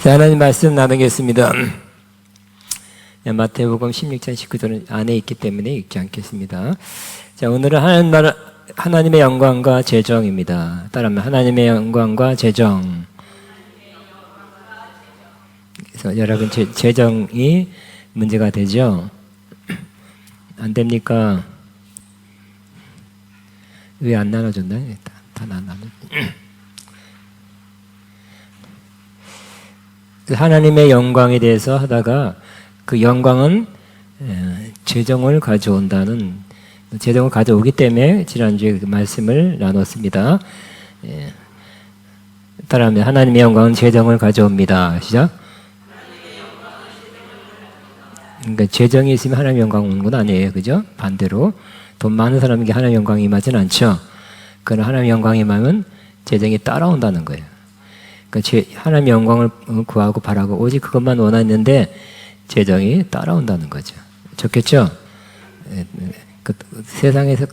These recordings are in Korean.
자, 하나님 말씀 나누겠습니다. 마태복음 16장 19절은 안에 있기 때문에 읽지 않겠습니다. 자, 오늘은 하나님의 영광과 재정입니다. 따라하면 하나님의 영광과 재정. 그래서 여러분 재정이 문제가 되죠? 안 됩니까? 왜 안 나눠줬나? 다 나눠. 하나님의 영광에 대해서 하다가 그 영광은 재정을 가져온다는, 재정을 가져오기 때문에 지난주에 그 말씀을 나눴습니다. 따라하면 하나님의 영광은 재정을 가져옵니다. 시작. 그러니까 재정이 있으면 하나님의 영광 오는 건 아니에요. 그죠? 반대로 돈 많은 사람에게 하나님의 영광이 임하지는 않죠. 그러나 하나님의 영광이 임하면 재정이 따라온다는 거예요. 그러니까 하나님의 영광을 구하고 바라고 오직 그것만 원했는데 재정이 따라온다는 거죠. 좋겠죠?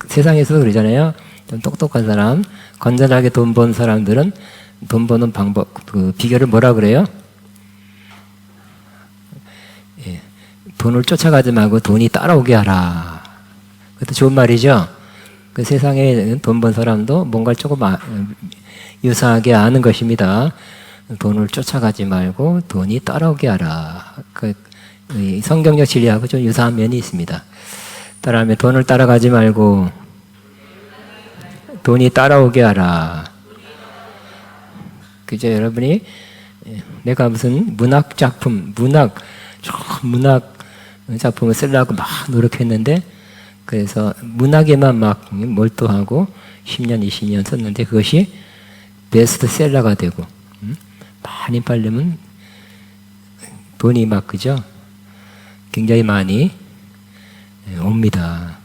세상에서도 그러잖아요. 좀 똑똑한 사람, 건전하게 돈 번 사람들은 돈 버는 방법, 그 비결을 뭐라 그래요? 돈을 쫓아가지 말고 돈이 따라오게 하라. 그것도 좋은 말이죠. 그 세상에 돈 번 사람도 뭔가를 조금 유사하게 아는 것입니다. 돈을 쫓아가지 말고 돈이 따라오게 하라. 성경적 진리하고 좀 유사한 면이 있습니다. 따라하면 돈을 따라가지 말고 돈이 따라오게 하라. 그죠? 여러분이 내가 무슨 문학 작품을 쓰려고 막 노력했는데, 그래서 문학에만 막 몰두하고 10년, 20년 썼는데 그것이 베스트셀러가 되고 많이 팔리면 돈이 막, 그죠? 굉장히 많이 옵니다.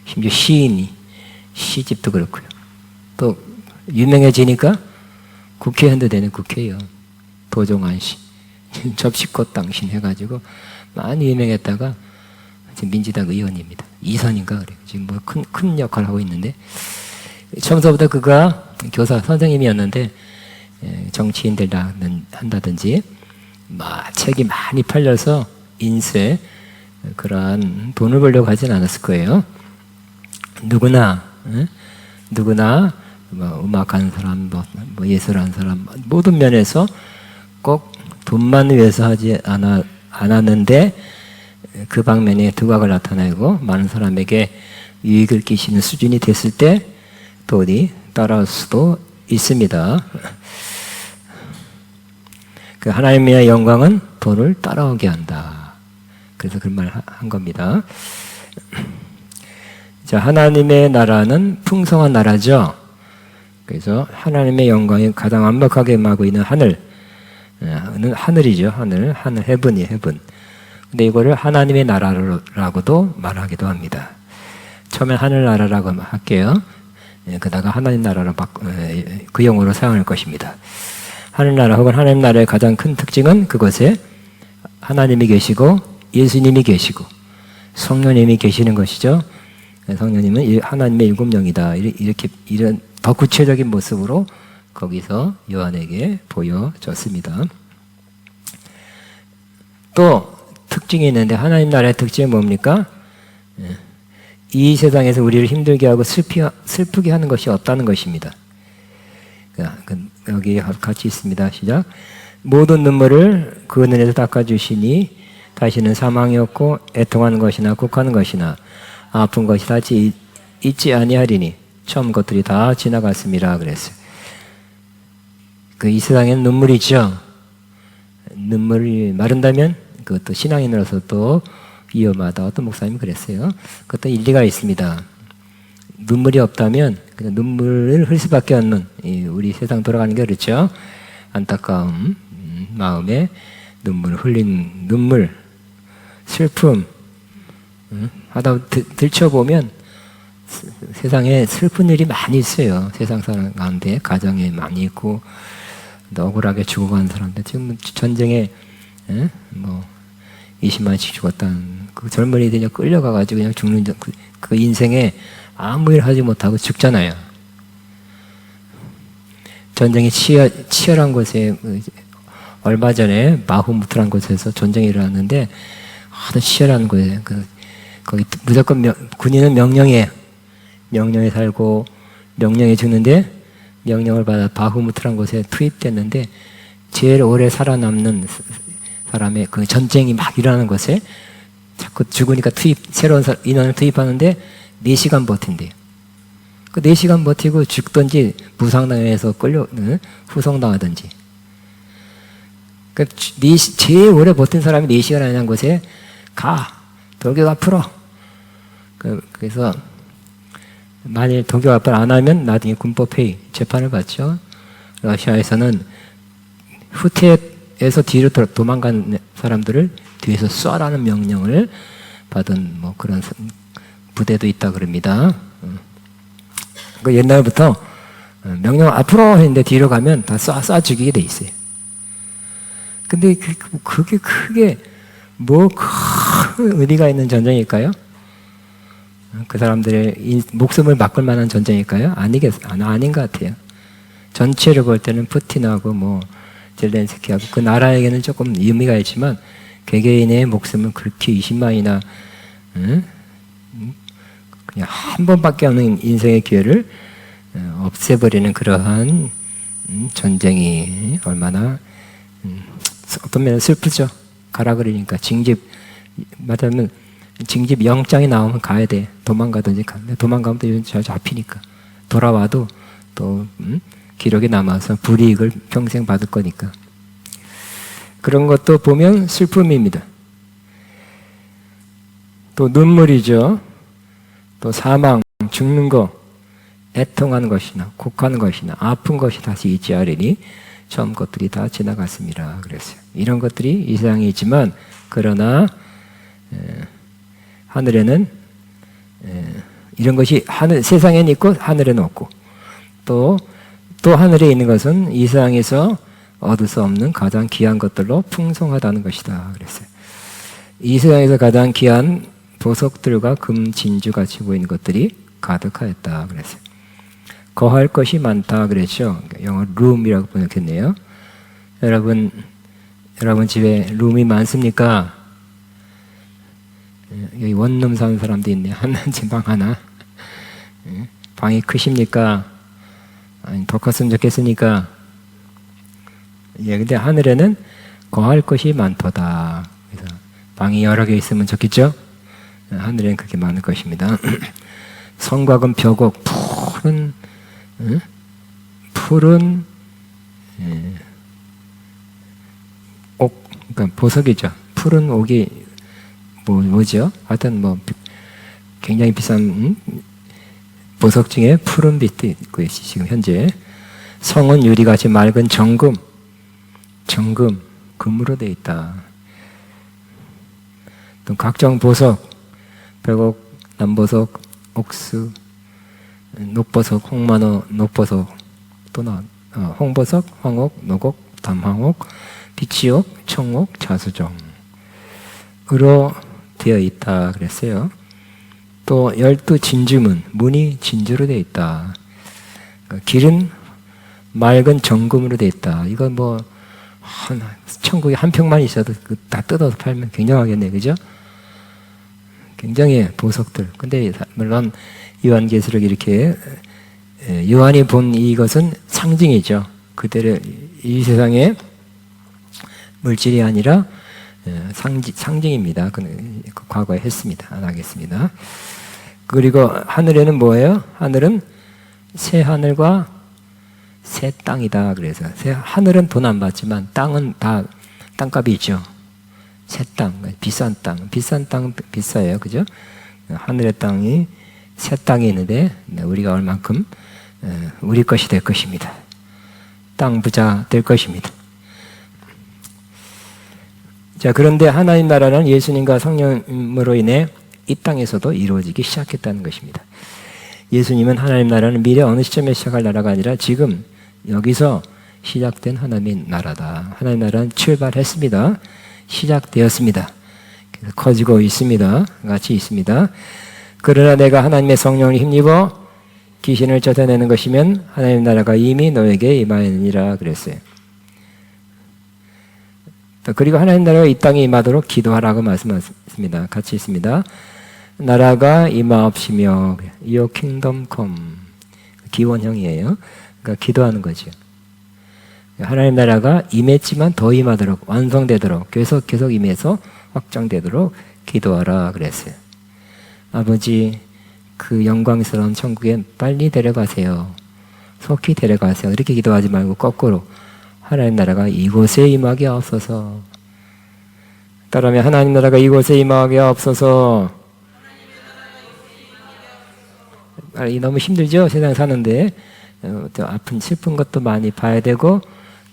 심지어 시집도 그렇고요. 또 유명해지니까 국회의원도 되는 국회의원, 도종환 씨, 접시꽃 당신 해가지고 많이 유명했다가 지금 민주당 의원입니다. 이선인가 그래요. 지금 뭐 큰 역할을 하고 있는데, 처음부터 그가 교사 선생님이었는데 정치인 되려 한다든지 책이 많이 팔려서 인쇄 그러한 돈을 벌려고 하진 않았을 거예요. 누구나 뭐 음악하는 사람, 뭐 예술하는 사람, 모든 면에서 꼭 돈만 위해서 하지 않았는데 그 방면에 두각을 나타내고 많은 사람에게 유익을 끼치는 수준이 됐을 때 돈이 따라올 수도 있습니다. 그 하나님의 영광은 돈을 따라오게 한다. 그래서 그런 말 한 겁니다. 자, 하나님의 나라는 풍성한 나라죠. 그래서 하나님의 영광이 가장 완벽하게 임하고 있는 하늘이죠. 하늘, 헤븐이 헤븐. 근데 이거를 하나님의 나라라고도 말하기도 합니다. 처음엔 하늘나라라고 할게요. 그다가 하나님 나라로 그 용어로 사용할 것입니다. 하늘나라 혹은 하나님 나라의 가장 큰 특징은 그곳에 하나님이 계시고 예수님이 계시고 성령님이 계시는 것이죠. 성령님은 하나님의 일곱 영이다. 이런 더 구체적인 모습으로 거기서 요한에게 보여졌습니다. 또 특징이 있는데, 하나님 나라의 특징은 뭡니까? 이 세상에서 우리를 힘들게 하고 슬프게 하는 것이 없다는 것입니다. 여기 같이 있습니다. 시작. 모든 눈물을 그 눈에서 닦아주시니 다시는 사망이 없고 애통하는 것이나 곡하는 것이나 아픈 것이 다시 있지 아니하리니 처음 것들이 다 지나갔습니다. 그랬어요. 이 세상에는 눈물이 있죠. 눈물이 마른다면 그것도 신앙인으로서 또 위험하다. 어떤 목사님이 그랬어요. 그것도 일리가 있습니다. 눈물이 없다면 그냥 눈물을 흘릴 수밖에 없는 우리 세상 돌아가는 게 그렇죠. 안타까움, 마음에 흘린 눈물, 슬픔 하다 들춰보면 세상에 슬픈 일이 많이 있어요. 세상 사람 가운데 가정에 많이 있고 억울하게 죽어가는 사람들, 지금 전쟁에 20만씩 죽었다는 그 젊은이들이 끌려가가지고 그냥 죽는 그 인생에 아무 일 하지 못하고 죽잖아요. 전쟁이 치열한 곳에 얼마 전에 바흐무트라는 곳에서 전쟁이 일어났는데 아주 치열한 거예요. 거기 무조건 군인은 명령에 살고 명령에 죽는데 명령을 받아 바흐무트라는 곳에 투입됐는데 제일 오래 살아남는 사람의 그 전쟁이 막 일어나는 곳에 자꾸 죽으니까 새로운 인원을 투입하는데 4시간 버틴대요. 그 4시간 버티고 죽든지 부상당해서 후송당하든지. 제일 오래 버틴 사람이 4시간 안에 한 곳에 도교 앞으로. 그래서 만일 도교 앞을 안 하면 나중에 군법회의 재판을 받죠. 러시아에서는 후퇴에서 뒤로 도망간 사람들을 뒤에서 쏴라는 명령을 받은 뭐 그런 부대도 있다 그럽니다. 그 옛날부터 명령 앞으로 했는데 뒤로 가면 다 쏴 죽이게 돼 있어요. 근데 그게 크게 뭐 큰 의미가 있는 전쟁일까요? 그 사람들의 목숨을 바꿀 만한 전쟁일까요? 아닌 것 같아요. 전체를 볼 때는 푸틴하고 뭐 젤렌스키하고 그 나라에게는 조금 의미가 있지만 개개인의 목숨을 그렇게 20만이나 그냥 한 번밖에 없는 인생의 기회를 없애버리는 그러한 전쟁이 얼마나 어떤 면은 슬프죠. 가라 그러니까 말하자면 징집 영장이 나오면 가야 돼. 도망가든지 도망가면 또 잘 잡히니까 돌아와도 또 기록이 남아서 불이익을 평생 받을 거니까. 그런 것도 보면 슬픔입니다. 또 눈물이죠. 또 사망, 죽는 거, 애통하는 것이나 곡하는 것이나 아픈 것이 다시 있지 않으니 처음 것들이 다 지나갔습니다. 그랬어요. 이런 것들이 이 세상이지만 그러나 하늘에는 이런 것이 세상에는 있고 하늘에는 없고 또 하늘에 있는 것은 이 세상에서 얻을 수 없는 가장 귀한 것들로 풍성하다는 것이다. 그랬어요. 이 세상에서 가장 귀한 보석들과 금, 진주 같이 보이는 것들이 가득하였다. 그랬어요. 거할 것이 많다. 그랬죠. 영어 room이라고 번역했네요. 여러분 집에 룸이 많습니까? 여기 원룸 사는 사람도 있네. 집 방 하나. 방이 크십니까? 아니, 더 컸으면 좋겠으니까. 근데 하늘에는 거할 것이 많도다. 그래서 방이 여러 개 있으면 좋겠죠? 하늘에는 그렇게 많을 것입니다. 성곽은 벽옥, 푸른 옥, 그러니까 보석이죠. 푸른 옥이 뭐죠? 하여튼 뭐 굉장히 비싼 보석 중에 푸른 빛도 있고 지금 현재 성은 유리같이 맑은 정금, 금으로 되어 있다. 또 각종 보석, 백옥, 남보석, 옥수, 녹보석, 홍만호, 녹보석, 또 홍보석, 황옥, 노곡, 담황옥, 비치옥, 청옥, 자수정으로 되어 있다 그랬어요. 또 12진주문, 문이 진주로 되어 있다. 길은 맑은 정금으로 되어 있다. 이건 뭐 천국에 한 평만 있어도 다 뜯어서 팔면 굉장하겠네, 그죠? 굉장히 보석들. 근데 물론 요한계시록 이렇게 요한이 본 이것은 상징이죠. 그들의 이 세상의 물질이 아니라 상징입니다. 과거에 했습니다. 안 하겠습니다. 그리고 하늘에는 뭐예요? 하늘은 새 하늘과 새 땅이다. 그래서 하늘은 돈 안 받지만 땅은 다 땅값이 있죠. 새 땅, 비싼 땅 비싸요. 그죠? 하늘의 땅이 새 땅이 있는데 우리가 얼만큼 우리 것이 될 것입니다. 땅 부자 될 것입니다. 자, 그런데 하나님 나라는 예수님과 성령으로 인해 이 땅에서도 이루어지기 시작했다는 것입니다. 예수님은 하나님 나라는 미래 어느 시점에 시작할 나라가 아니라 지금 여기서 시작된 하나님의 나라다. 하나님 나라는 출발했습니다. 시작되었습니다. 그래서 커지고 있습니다. 같이 있습니다. 그러나 내가 하나님의 성령을 힘입어 귀신을 쫓아내는 것이면 하나님 나라가 이미 너에게 임하였느니라 그랬어요. 또 그리고 하나님 나라가 이 땅에 임하도록 기도하라고 말씀하셨습니다. 같이 있습니다. 나라가 임하옵시며 Your kingdom come. 기원형이에요. 그러니까 기도하는 거죠. 하나님 나라가 임했지만 더 임하도록, 완성되도록, 계속 임해서 확장되도록 기도하라 그랬어요. 아버지, 그 영광스러운 천국에 빨리 데려가세요. 속히 데려가세요. 이렇게 기도하지 말고 거꾸로 하나님 나라가 이곳에 임하게 하옵소서. 따라하면 하나님 나라가 이곳에 임하게 하옵소서. 너무 힘들죠? 세상 사는데 또 아픈 슬픈 것도 많이 봐야 되고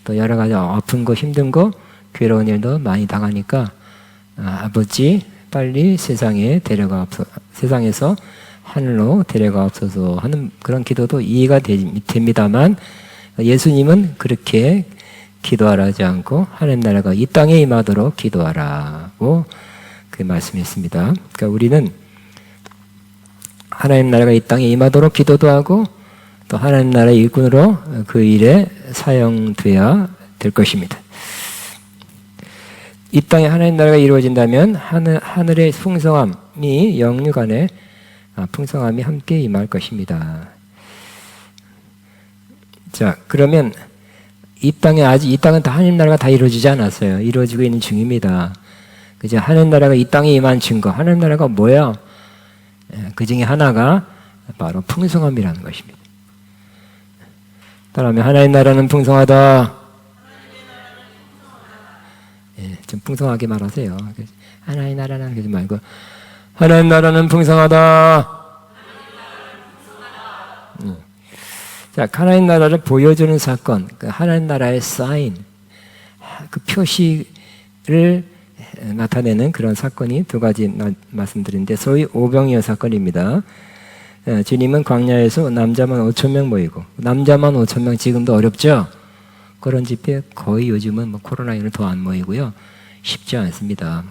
또 여러 가지 아픈 거 힘든 거 괴로운 일도 많이 당하니까 아버지 빨리 세상에서 하늘로 데려가옵소서 하는 그런 기도도 이해가 됩니다만 예수님은 그렇게 기도하라 하지 않고 하나님 나라가 이 땅에 임하도록 기도하라고 그 말씀했습니다. 그러니까 우리는 하나님 나라가 이 땅에 임하도록 기도도 하고 또 하나님 나라의 일꾼으로 그 일에 사용되어야 될 것입니다. 이 땅에 하나님 나라가 이루어진다면 하늘의 풍성함이 영육 안에 풍성함이 함께 임할 것입니다. 자, 그러면 이 땅은 다 하나님 나라가 다 이루어지지 않았어요. 이루어지고 있는 중입니다. 그죠? 하나님 나라가 이 땅에 임한 증거. 하나님 나라가 뭐야? 그 중에 하나가 바로 풍성함이라는 것입니다. 따라하면 하나님 나라는 풍성하다. 좀 풍성하게 말하세요. 하나님 나라는 그러지 말고 하나님 나라는 풍성하다. 자, 하나님 나라를 보여주는 사건, 그 하나님 나라의 사인, 그 표시를 나타내는 그런 사건이 두 가지 말씀드리는데 소위 오병이어 사건입니다. 주님은 광야에서 남자만 5,000명 모이고 남자만 5,000명 지금도 어렵죠? 그런 집회 거의 요즘은 코로나19는 더 안 모이고요. 쉽지 않습니다.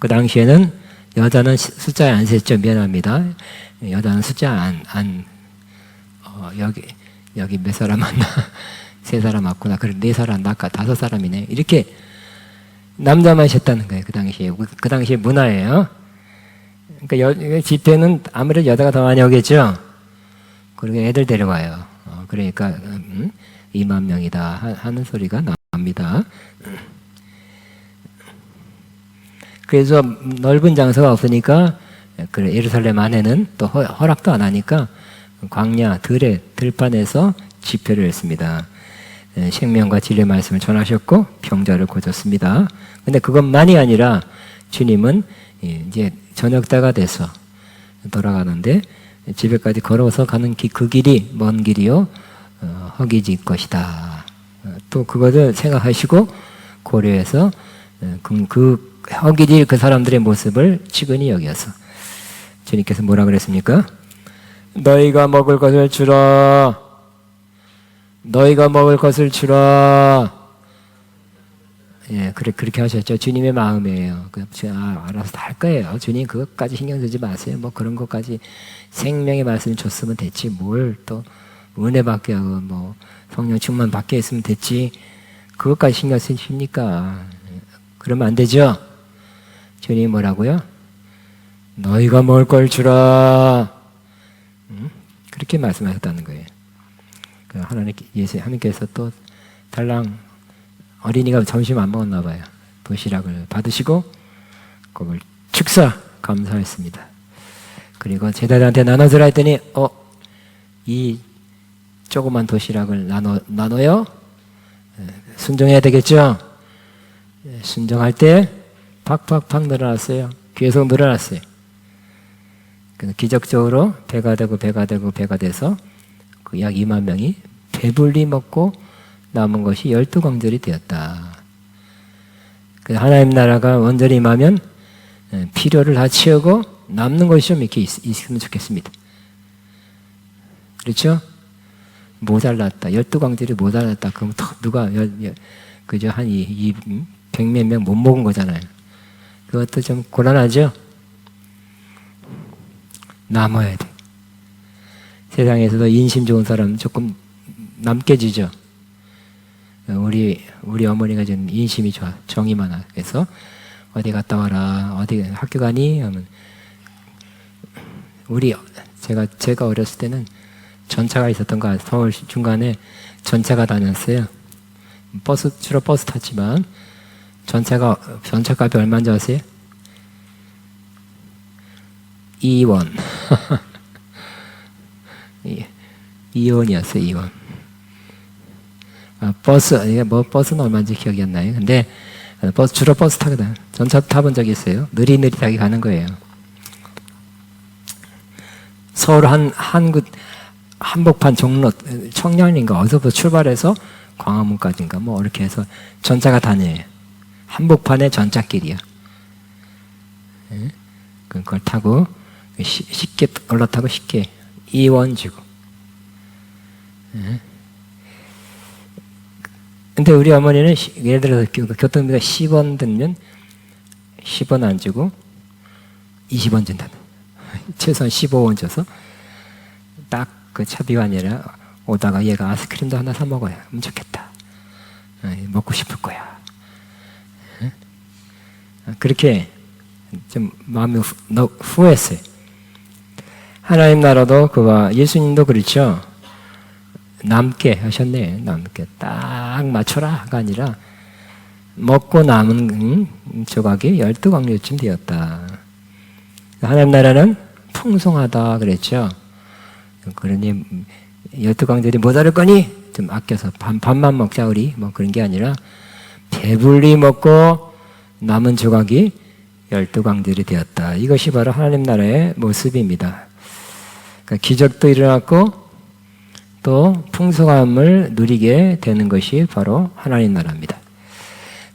그 당시에는 여자는 숫자에 안 셌죠. 미안합니다. 여자는 숫자 여기 몇 사람 왔나? 3사람 왔구나. 그래 4사람 나까 5사람이네. 이렇게 남자만 셌다는 거예요. 그 당시에 문화예요. 그러니까 집회는 아무래도 여자가 더 많이 오겠죠. 그리고 애들 데려와요. 그러니까 2만 명이다 하는 소리가 납니다. 그래서 넓은 장소가 없으니까 그래 예루살렘 안에는 또 허락도 안 하니까 광야 들판에서 집회를 했습니다. 생명과 진리의 말씀을 전하셨고 병자를 고쳤습니다. 근데 그것만이 아니라 주님은 이제 저녁 때가 돼서 돌아가는데 집에까지 걸어서 가는 그 길이 먼 길이요 허기질 것이다. 또 그것을 생각하시고 고려해서 그 허기질 그 사람들의 모습을 측은히 여겨서 주님께서 뭐라 그랬습니까? 너희가 먹을 것을 주라. 너희가 먹을 것을 주라. 예, 그렇게 하셨죠. 주님의 마음이에요. 알아서 다 할 거예요. 주님 그것까지 신경 쓰지 마세요. 뭐 그런 것까지 생명의 말씀을 줬으면 됐지. 뭘 또 은혜 받게 하고 뭐 성령 충만 받게 했으면 됐지. 그것까지 신경 쓰십니까? 그러면 안 되죠. 주님이 뭐라고요? 너희가 먹을 걸 주라. 그렇게 말씀하셨다는 거예요. 하나님께서 또 달랑 어린이가 점심 안 먹었나 봐요. 도시락을 받으시고 그걸 축사 감사했습니다. 그리고 제자들한테 나눠주라 했더니 이 조그만 도시락을 나눠요? 순종해야 되겠죠? 순종할 때 팍팍팍 늘어났어요. 계속 늘어났어요. 기적적으로 배가 돼서 그 약 2만 명이 배불리 먹고 남은 것이 12광절이 되었다. 하나님 나라가 온전히 임하면 필요를 다 채우고 남는 것이 좀 이렇게 있으면 좋겠습니다. 그렇죠? 모자랐다. 12광절이 모자랐다. 그럼 누가 그저 한 100몇 명 못 먹은 거잖아요. 그것도 좀 곤란하죠? 남아야 돼. 세상에서도 인심 좋은 사람 조금 남게 주죠. 우리 어머니가 좀 인심이 좋아. 정이 많아. 그래서 어디 갔다 와라. 어디 학교 가니? 하면 제가 어렸을 때는 전차가 있었던 거 서울 중간에 전차가 다녔어요. 주로 버스 탔지만 전차값이 얼마인지 아세요? 2원. 2원이었어요, 2원. 버스는 얼마인지 기억이 안 나요. 근데 주로 버스 타거든. 전차 타본 적이 있어요. 느릿느릿하게 가는 거예요. 서울 한복판 종로 청량인가 어디서부터 출발해서 광화문까지인가 뭐 이렇게 해서 전차가 다녀요. 한복판에 전차길이야. 그걸 타고 쉽게 올라타고 쉽게 2원 주고. 근데 우리 어머니는 예를 들어서 교통비가 10원 들면 10원 안 주고 20원 준다는. 최소한 15원 줘서 딱 그 차비가 아니라 오다가 얘가 아이스크림도 하나 사 먹어야 좋겠다. 먹고 싶을 거야. 그렇게 좀 마음이 후했어요. 하나님 나라도 그와 예수님도 그렇죠. 남게 하셨네. 남게 딱 맞춰라가 아니라 먹고 남은 조각이 12광류쯤 되었다. 하나님 나라는 풍성하다 그랬죠. 그러니 12광들이 모자랄 거니 좀 아껴서 반만 먹자 우리 뭐 그런 게 아니라 배불리 먹고 남은 조각이 12광들이 되었다. 이것이 바로 하나님 나라의 모습입니다. 그러니까 기적도 일어났고 또 풍성함을 누리게 되는 것이 바로 하나님 나라입니다.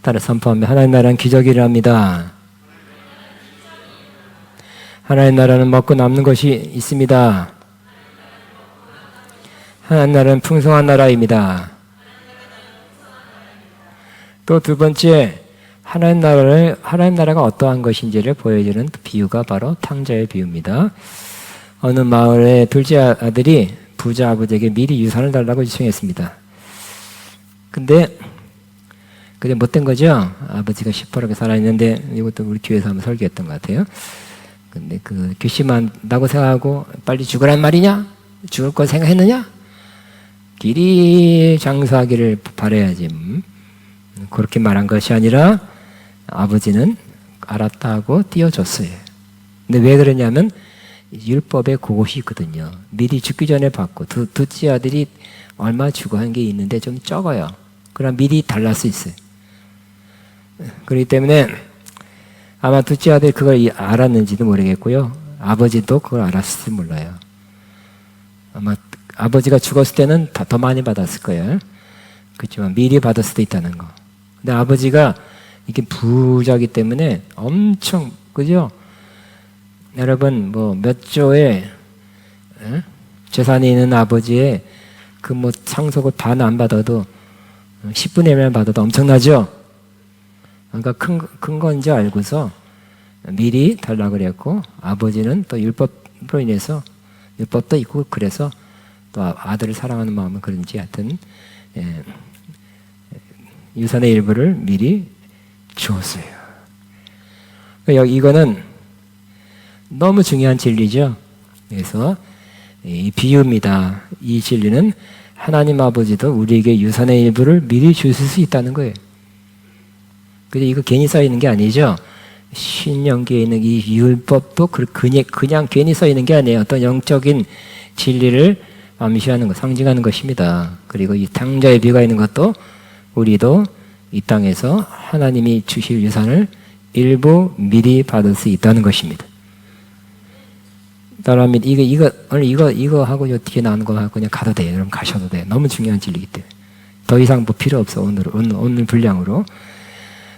따라 선포하면 하나님 나라는 기적이 일어납니다. 하나님 나라는 먹고 남는 것이 있습니다. 하나님 나라는 풍성한 나라입니다. 또 두 번째, 하나님 나라가 어떠한 것인지를 보여주는 비유가 바로 탕자의 비유입니다. 어느 마을의 둘째 아들이 부자 아버지에게 미리 유산을 달라고 요청했습니다. 근데 그게 못된 거죠. 아버지가 시퍼렇게 살아있는데 이것도 우리 교회에서 한번 설교했던 것 같아요. 근데 그 괘씸한다고 생각하고 빨리 죽으란 말이냐? 죽을 거 생각했느냐? 길이 장수하기를 바라야지. 그렇게 말한 것이 아니라 아버지는 알았다 하고 띄워줬어요. 근데 왜 그러냐면 율법에 그것이 있거든요. 미리 죽기 전에 받고 둘째 아들이 얼마 주고 한 게 있는데 좀 적어요. 그럼 미리 달랄 수 있어요. 그렇기 때문에 아마 둘째 아들이 그걸 알았는지도 모르겠고요. 아버지도 그걸 알았을지 몰라요. 아마 아버지가 죽었을 때는 더 많이 받았을 거예요. 그렇지만 미리 받을 수도 있다는 거. 근데 아버지가 이게 부자기 때문에 엄청 그죠? 여러분 뭐 몇 조의 재산이 있는 아버지의 그 뭐 상속을 반 안 받아도 10분의 1만 받아도 엄청나죠? 그러니까 큰 건지 알고서 미리 달라고 그랬고 아버지는 또 율법으로 인해서 율법도 있고 그래서 또 아들을 사랑하는 마음은 그런지 하여튼 유산의 일부를 미리 주었어요. 이거는 너무 중요한 진리죠. 그래서 이 비유입니다. 이 진리는 하나님 아버지도 우리에게 유산의 일부를 미리 주실 수 있다는 거예요. 근데 이거 괜히 써 있는 게 아니죠. 신명기에 있는 이 율법도 그냥 괜히 써 있는 게 아니에요. 어떤 영적인 진리를 암시하는 것, 상징하는 것입니다. 그리고 이 탕자의 비유가 있는 것도 우리도 이 땅에서 하나님이 주실 유산을 일부 미리 받을 수 있다는 것입니다. 따라하면 오늘 이거 하고 뒤에 나오는 거 하고 그냥 가도 돼요. 여러분 가셔도 돼요. 너무 중요한 진리이기 때문에. 더 이상 뭐 필요 없어. 오늘 분량으로.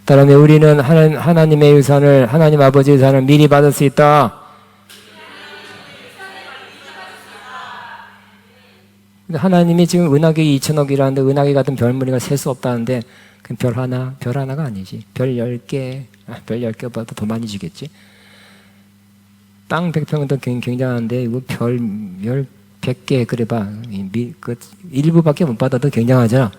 따라하면 우리는 하나님의 유산을, 하나님 아버지의 유산을 미리 받을 수 있다. 하나님이 지금 은하계 2천억이라는데 은하계 같은 별무리가 셀 수 없다는데 그럼 별 하나가 아니지. 별 10개, 별 10개보다 더 많이 주겠지. 땅 100평은 굉장한데 이거 별 100개 그래봐. 일부밖에 못 받아도 굉장하잖아.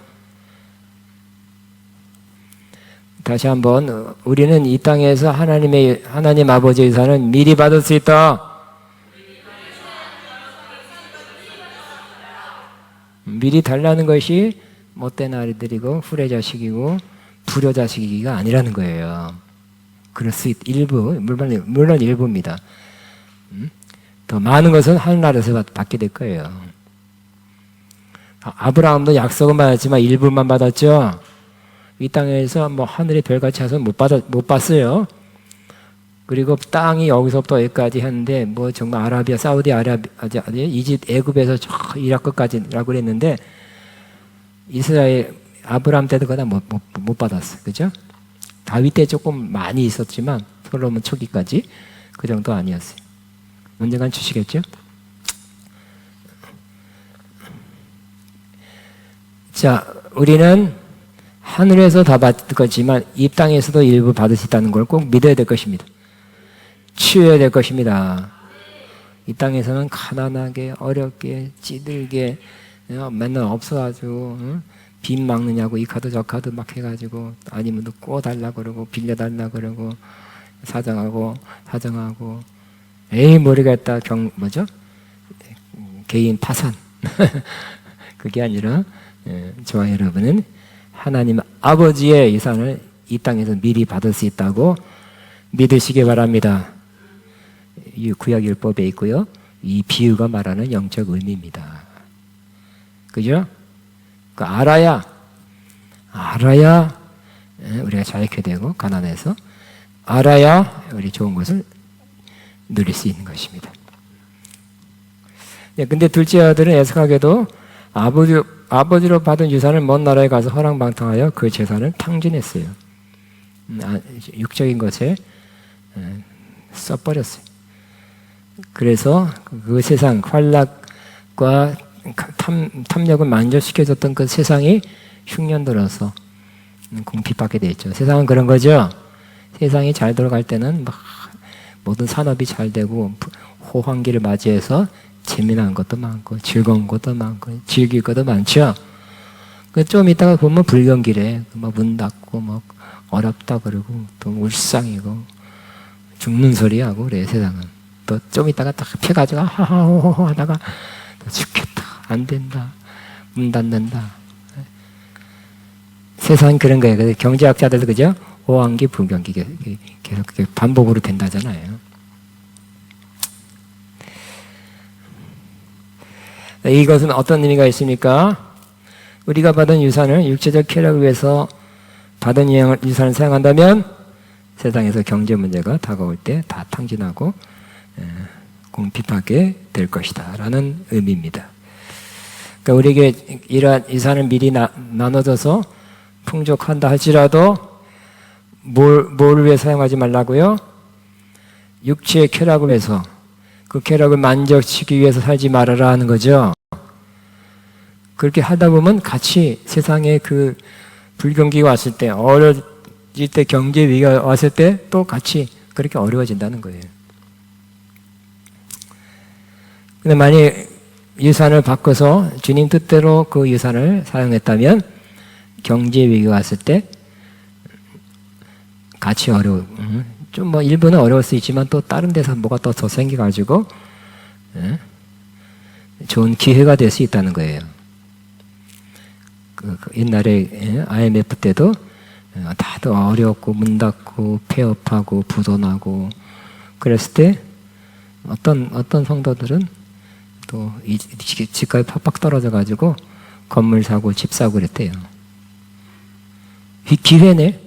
다시 한번 우리는 이 땅에서 하나님 아버지의 유산을 미리 받을 수 있다. 미리 달라는 것이 못된 아이들이고 후레자식이고 불효자식이기가 아니라는 거예요. 그럴 수 일부, 물론 일부입니다. 더 많은 것은 하늘나라에서 받게 될 거예요. 아브라함도 약속은 받았지만 일부만 받았죠. 이 땅에서 뭐 하늘의 별같이 해서 못 봤어요. 그리고 땅이 여기서부터 여기까지 했는데 뭐 정말 아라비아, 사우디아라비아, 이집트, 애굽에서 저 이라크까지라고 그랬는데 이스라엘 아브라함 때도 그다 못 받았어요. 그죠? 다윗 때 조금 많이 있었지만 솔로몬 초기까지 그 정도 아니었어요. 언젠간 주시겠죠? 자, 우리는 하늘에서 다 받을 거지만 이 땅에서도 일부 받을 수 있다는 걸 꼭 믿어야 될 것입니다. 치유해야 될 것입니다. 이 땅에서는 가난하게 어렵게 찌들게 맨날 없어가지고 빚 막느냐고 이 카드 저 카드 막 해가지고 아니면 또 꼬달라고 그러고 빌려달라고 그러고 사정하고 에이 모르겠다 뭐죠? 개인 파산 그게 아니라 저와 여러분은 하나님 아버지의 유산을 이 땅에서 미리 받을 수 있다고 믿으시기 바랍니다. 이 구약율법에 있고요. 이 비유가 말하는 영적 의미입니다. 그죠? 알아야 우리가 자유케 되고 가난해서 알아야 우리 좋은 것을 누릴 수 있는 것입니다. 근데 둘째 아들은 애석하게도 아버지로 받은 유산을 먼 나라에 가서 허랑방탕하여 그 재산을 탕진했어요. 육적인 것에 써버렸어요. 그래서 그 세상 환락과 탐욕을 만족시켜줬던 그 세상이 흉년 들어서 궁핍받게 되었죠. 세상은 그런 거죠. 세상이 잘 돌아갈 때는 막 모든 산업이 잘 되고 호황기를 맞이해서 재미난 것도 많고 즐거운 것도 많고 즐길 것도 많죠. 좀 이따가 보면 불경기래. 문 닫고 막 어렵다 그러고 또 울상이고 죽는 소리 하고 그래 세상은. 또 좀 이따가 딱 펴가지고 하하호호 하다가 죽겠다 안 된다 문 닫는다. 세상은 그런 거예요. 경제학자들도 그죠? 호황기 불경기 계속 반복으로 된다잖아요. 이것은 어떤 의미가 있습니까? 우리가 받은 유산을 육체적 쾌락을 위해서 받은 유산을 사용한다면 세상에서 경제 문제가 다가올 때 다 탕진하고 궁핍하게 될 것이다 라는 의미입니다. 그러니까 우리에게 이러한 유산을 미리 나눠줘서 풍족한다 할지라도 뭘 위해 사용하지 말라고요? 육체의 쾌락을 위해서 그 쾌락을 만족시키기 위해서 살지 말아라 하는 거죠. 그렇게 하다 보면 같이 세상에 그 불경기가 왔을 때 어려질 때 경제 위기가 왔을 때 또 같이 그렇게 어려워진다는 거예요. 근데 만약 유산을 바꿔서 주님 뜻대로 그 유산을 사용했다면 경제 위기가 왔을 때 같이 좀 뭐 일부는 어려울 수 있지만 또 다른 데서 뭐가 또 더 생겨가지고 좋은 기회가 될 수 있다는 거예요. 그 옛날에 IMF 때도 다들 어렵고 문 닫고 폐업하고 부도나고 그랬을 때 어떤 성도들은 또 이 집값이 팍팍 떨어져가지고 건물 사고 집 사고 그랬대요. 기회네.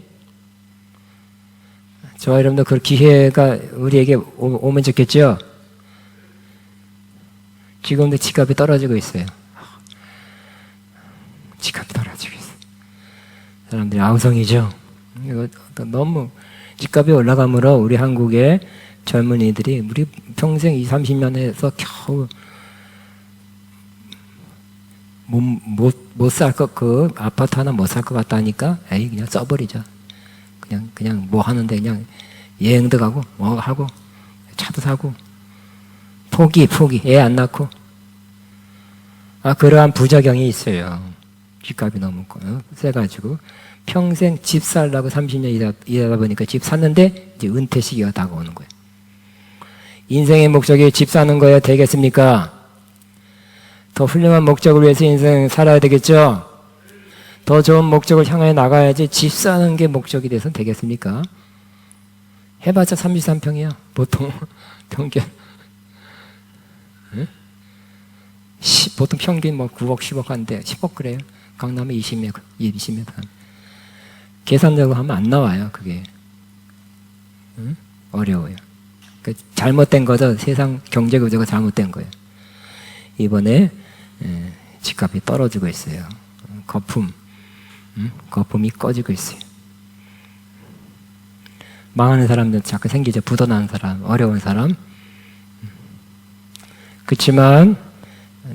저와 여러분도 그 기회가 우리에게 오면 좋겠죠? 지금도 집값이 떨어지고 있어요. 집값이 떨어지고 있어요. 사람들이 아우성이죠. 이거 너무 집값이 올라가므로 우리 한국의 젊은이들이 우리 평생 20, 30년에서 겨우 못 살 것, 그 아파트 하나 못 살 것 같다니까 에이 그냥 써버리자. 그냥 뭐 하는데 그냥 여행도 가고 뭐 하고 차도 사고 포기 애 안 낳고 그러한 부작용이 있어요. 집값이 너무 세가지고 평생 집 살라고 30년 일하다 보니까 집 샀는데 이제 은퇴 시기가 다가오는 거예요. 인생의 목적이 집 사는 거야 되겠습니까? 더 훌륭한 목적을 위해서 인생 살아야 되겠죠? 더 좋은 목적을 향해 나가야지 집 사는 게 목적이 돼서는 되겠습니까? 해봤자 33평이야 보통 평균. 응? 보통 평균 뭐 9억 10억 한데 10억 그래요. 강남에 20m 계산적으로 하면 안 나와요 그게. 응? 어려워요. 그러니까 잘못된 거죠. 세상 경제 구조가 잘못된 거예요. 이번에 집값이 떨어지고 있어요. 거품이 꺼지고 있어요. 망하는 사람들 자꾸 생기죠. 부도나는 사람, 어려운 사람. 그렇지만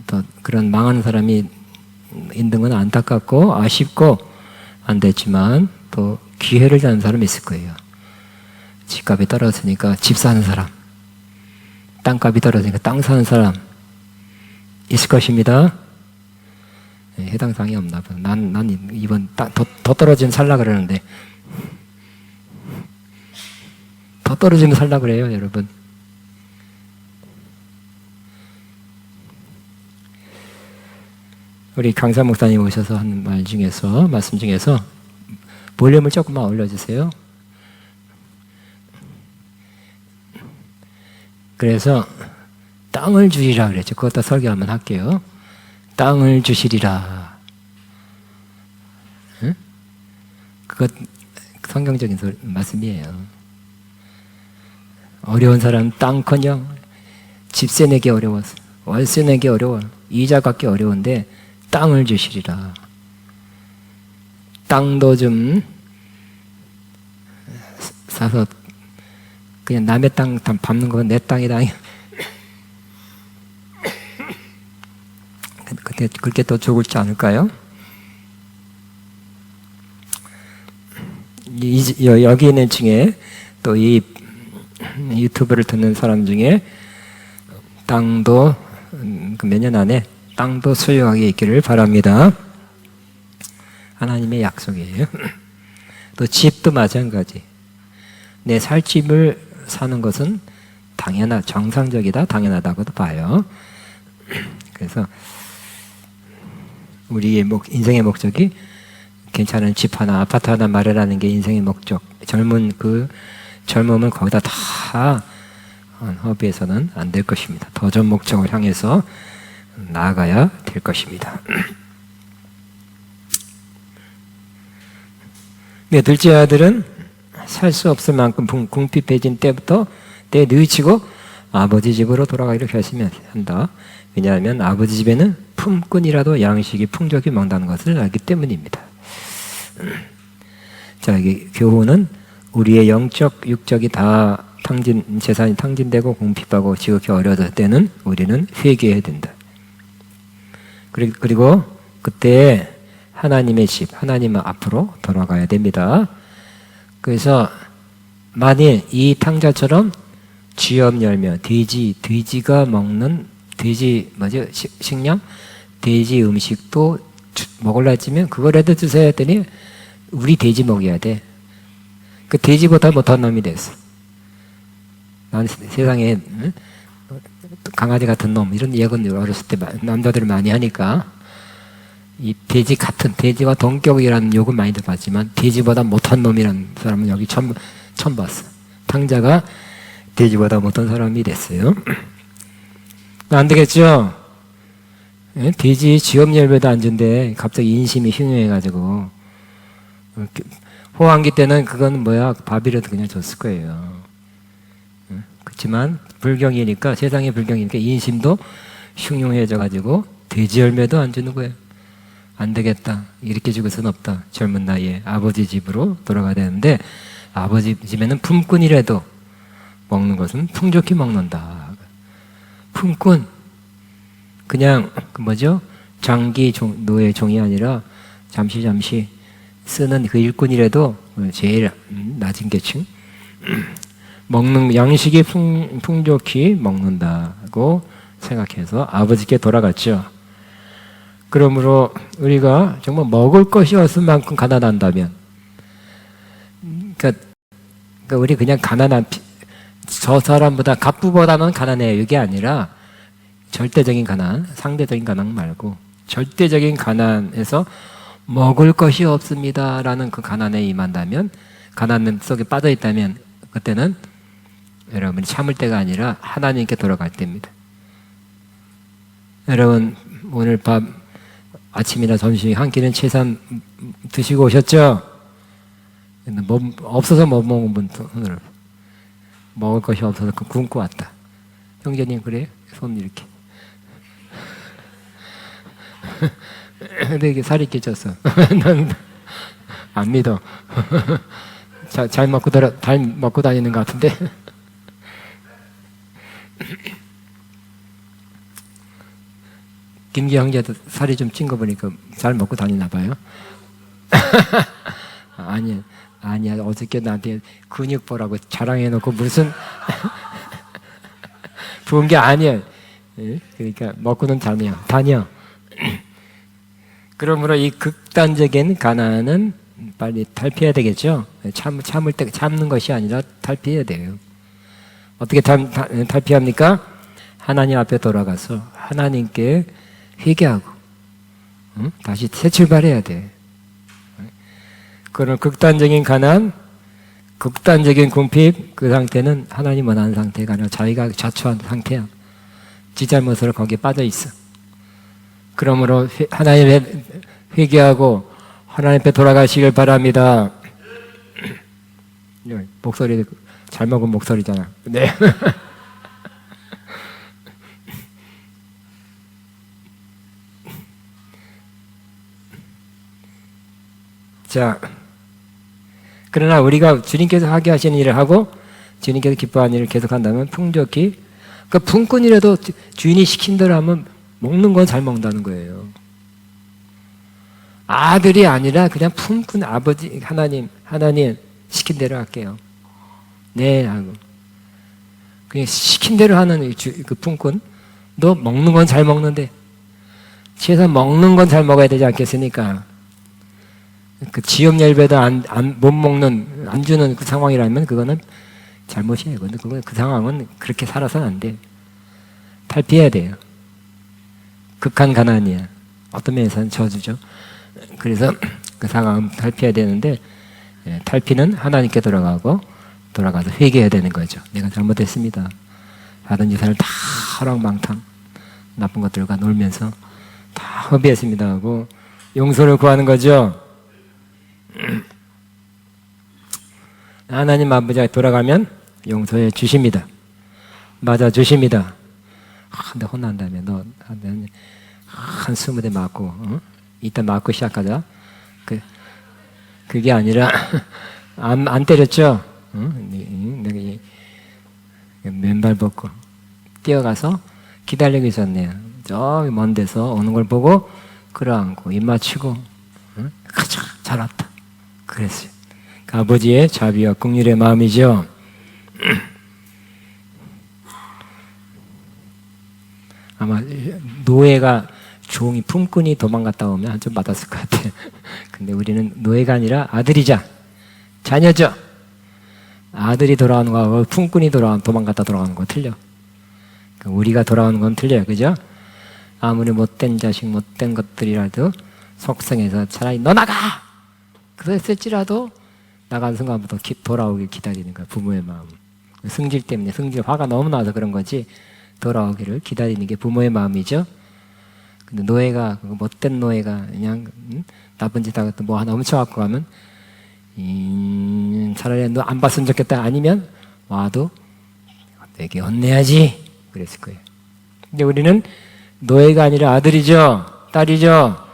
또 그런 망하는 사람이 있는 건 안타깝고 아쉽고 안 됐지만 또 기회를 잡는 사람이 있을 거예요. 집값이 떨어지니까 집 사는 사람, 땅값이 떨어지니까 땅 사는 사람 있을 것입니다. 해당 사항이 없나 봐. 난 이번 더 떨어지면 살라 그러는데 더 떨어지면 살라 그래요, 여러분. 우리 강사 목사님 오셔서 한 말씀 중에서 볼륨을 조금만 올려주세요. 그래서 땅을 주시라 그랬죠. 그것도 설교 한번 할게요. 땅을 주시리라. 응? 그것 성경적인 말씀이에요. 어려운 사람 땅커녕 집세 내기 어려워서 월세 내기 어려워 이자 갚기 어려운데 땅을 주시리라. 땅도 좀 사서 그냥 남의 땅 밟는 건 내 땅이다. 그때 그렇게 더 좋을지 않을까요? 여기 있는 중에 또 이 유튜브를 듣는 사람 중에 땅도 몇 년 안에 땅도 소유하게 있기를 바랍니다. 하나님의 약속이에요. 또 집도 마찬가지. 내 살 집을 사는 것은 정상적이다, 당연하다고도 봐요. 그래서 우리의 인생의 목적이 괜찮은 집 하나, 아파트 하나 마련하는 게 인생의 목적. 젊음을 거기다 다 허비해서는 안 될 것입니다. 더 좋은 목적을 향해서 나아가야 될 것입니다. 네, 둘째 아들은 살 수 없을 만큼 궁핍해진 때부터 때 늦추고 아버지 집으로 돌아가기로 결심한다. 왜냐하면 아버지 집에는 품꾼이라도 양식이 풍족히 먹는다는 것을 알기 때문입니다. 자, 이게 교훈은 우리의 영적, 육적이 다 재산이 탕진되고 궁핍하고 지극히 어려워질 때는 우리는 회개해야 된다. 그리고 그때 하나님의 집, 하나님 앞으로 돌아가야 됩니다. 그래서 만일 이 탕자처럼 쥐업 열매, 돼지가 먹는 식량? 돼지 음식도 먹으려 했지만 그거라도 주세요 했더니 우리 돼지 먹여야 돼. 그 돼지보다 못한 놈이 됐어. 난 세상에 강아지 같은 놈 이런 얘기는 어렸을 때 남자들이 많이 하니까 이 돼지와 동격이라는 욕은 많이 들어봤지만 돼지보다 못한 놈이라는 사람은 여기 처음 봤어. 탕자가 돼지보다 못한 사람이 됐어요. 안 되겠죠? 돼지 쥐업 열매도 안 준대. 갑자기 인심이 흉흉해가지고 호황기 때는 그건 밥이라도 그냥 줬을 거예요. 그렇지만 불경이니까 세상의 불경이니까 인심도 흉흉해져가지고 돼지 열매도 안 주는 거예요. 안 되겠다. 이렇게 죽을 수는 없다. 젊은 나이에 아버지 집으로 돌아가야 되는데 아버지 집에는 품꾼이라도 먹는 것은 풍족히 먹는다. 품꾼 그냥 장기 노예 종이 아니라 잠시 쓰는 그 일꾼이라도 제일 낮은 계층 먹는 양식이 풍족히 먹는다고 생각해서 아버지께 돌아갔죠. 그러므로 우리가 정말 먹을 것이 없을 만큼 가난한다면 그러니까 우리 그냥 가난한 저 사람보다 갑부보다는 가난해요. 이게 아니라 절대적인 가난, 상대적인 가난 말고 절대적인 가난에서 먹을 것이 없습니다라는 그 가난에 임한다면, 가난 속에 빠져 있다면 그때는 여러분이 참을 때가 아니라 하나님께 돌아갈 때입니다. 여러분 오늘 밤 아침이나 점심 한 끼는 최소한 드시고 오셨죠? 근데 없어서 못 먹은 분 오늘 먹을 것이 없어서 굶고 왔다. 형제님 그래요? 손 이렇게. 근데 이게 살이 찌졌어. 난 안 믿어. 잘 먹고 다니는 것 같은데. 김기 형제도 살이 좀 찐 거 보니까 잘 먹고 다니나 봐요. 아니야. 어저께 나한테 근육 보라고 자랑해놓고 무슨 부은 게 아니야. 그러니까 먹고는 다녀. 그러므로 이 극단적인 가난은 빨리 탈피해야 되겠죠. 참을 때 참는 것이 아니라 탈피해야 돼요. 어떻게 탈피합니까? 하나님 앞에 돌아가서 하나님께 회개하고 다시 새 출발해야 돼. 그런 극단적인 가난, 극단적인 궁핍, 그 상태는 하나님 원하는 상태가 아니라 자기가 자초한 상태야. 지 잘못으로 거기에 빠져 있어. 그러므로 하나님 회개하고 하나님 앞에 돌아가시길 바랍니다. 목소리 잘 먹은 목소리잖아. 네. 자, 그러나 우리가 주님께서 하게 하시는 일을 하고 주님께서 기뻐하는 일을 계속한다면 풍족히, 그러니까 품꾼이라도 주인이 시킨 대로 하면 먹는 건 잘 먹는다는 거예요. 아들이 아니라 그냥 품꾼, 아버지 하나님 시킨 대로 할게요. 네 하고 그냥 시킨 대로 하는 그 품꾼, 너 먹는 건 잘 먹는데 최소한 먹는 건 잘 먹어야 되지 않겠습니까? 그 지역 열배도 못 먹는, 안 주는 그 상황이라면 그거는 잘못이에요. 근데 그 상황은 그렇게 살아서는 안 돼. 탈피해야 돼요. 극한 가난이야. 어떤 면에서는 저주죠. 그래서 그 상황은 탈피해야 되는데, 탈피는 하나님께 돌아가서 회개해야 되는 거죠. 내가 잘못했습니다. 다른 짓을 다 허랑방탕 나쁜 것들과 놀면서 다 허비했습니다 하고 용서를 구하는 거죠. 하나님 아버지가 돌아가면 용서해 주십니다. 맞아 주십니다. 근데 혼난다며. 너 한 20대 맞고 이따 맞고 시작하자. 그게 아니라 안 때렸죠? 내가 맨발 벗고 뛰어가서 기다리고 있었네요. 저기 먼 데서 오는 걸 보고 끌어안고 입 맞추고 가자 잘 왔다 그랬어요. 그 아버지의 자비와 긍휼의 마음이죠. 아마 노예가 종이 품꾼이 도망갔다 오면 좀 맞았을 것 같아요. 근데 우리는 노예가 아니라 아들이자 자녀죠. 아들이 돌아오는 거하고 품꾼이 도망갔다 돌아가는 거 틀려. 우리가 돌아오는 건 틀려요. 그죠? 아무리 못된 자식, 못된 것들이라도 속성에서 차라리 너 나가! 그랬을지라도 나간 순간부터 돌아오길 기다리는 거야. 부모의 마음. 승질 때문에, 화가 너무 나서 그런 거지 돌아오기를 기다리는 게 부모의 마음이죠. 근데 노예가, 못된 노예가 그냥 나쁜 짓 하고 또 뭐 하나 훔쳐갖고 가면 차라리 너 안 봤으면 좋겠다. 아니면 와도 내게 혼내야지. 그랬을 거예요. 근데 우리는 노예가 아니라 아들이죠. 딸이죠.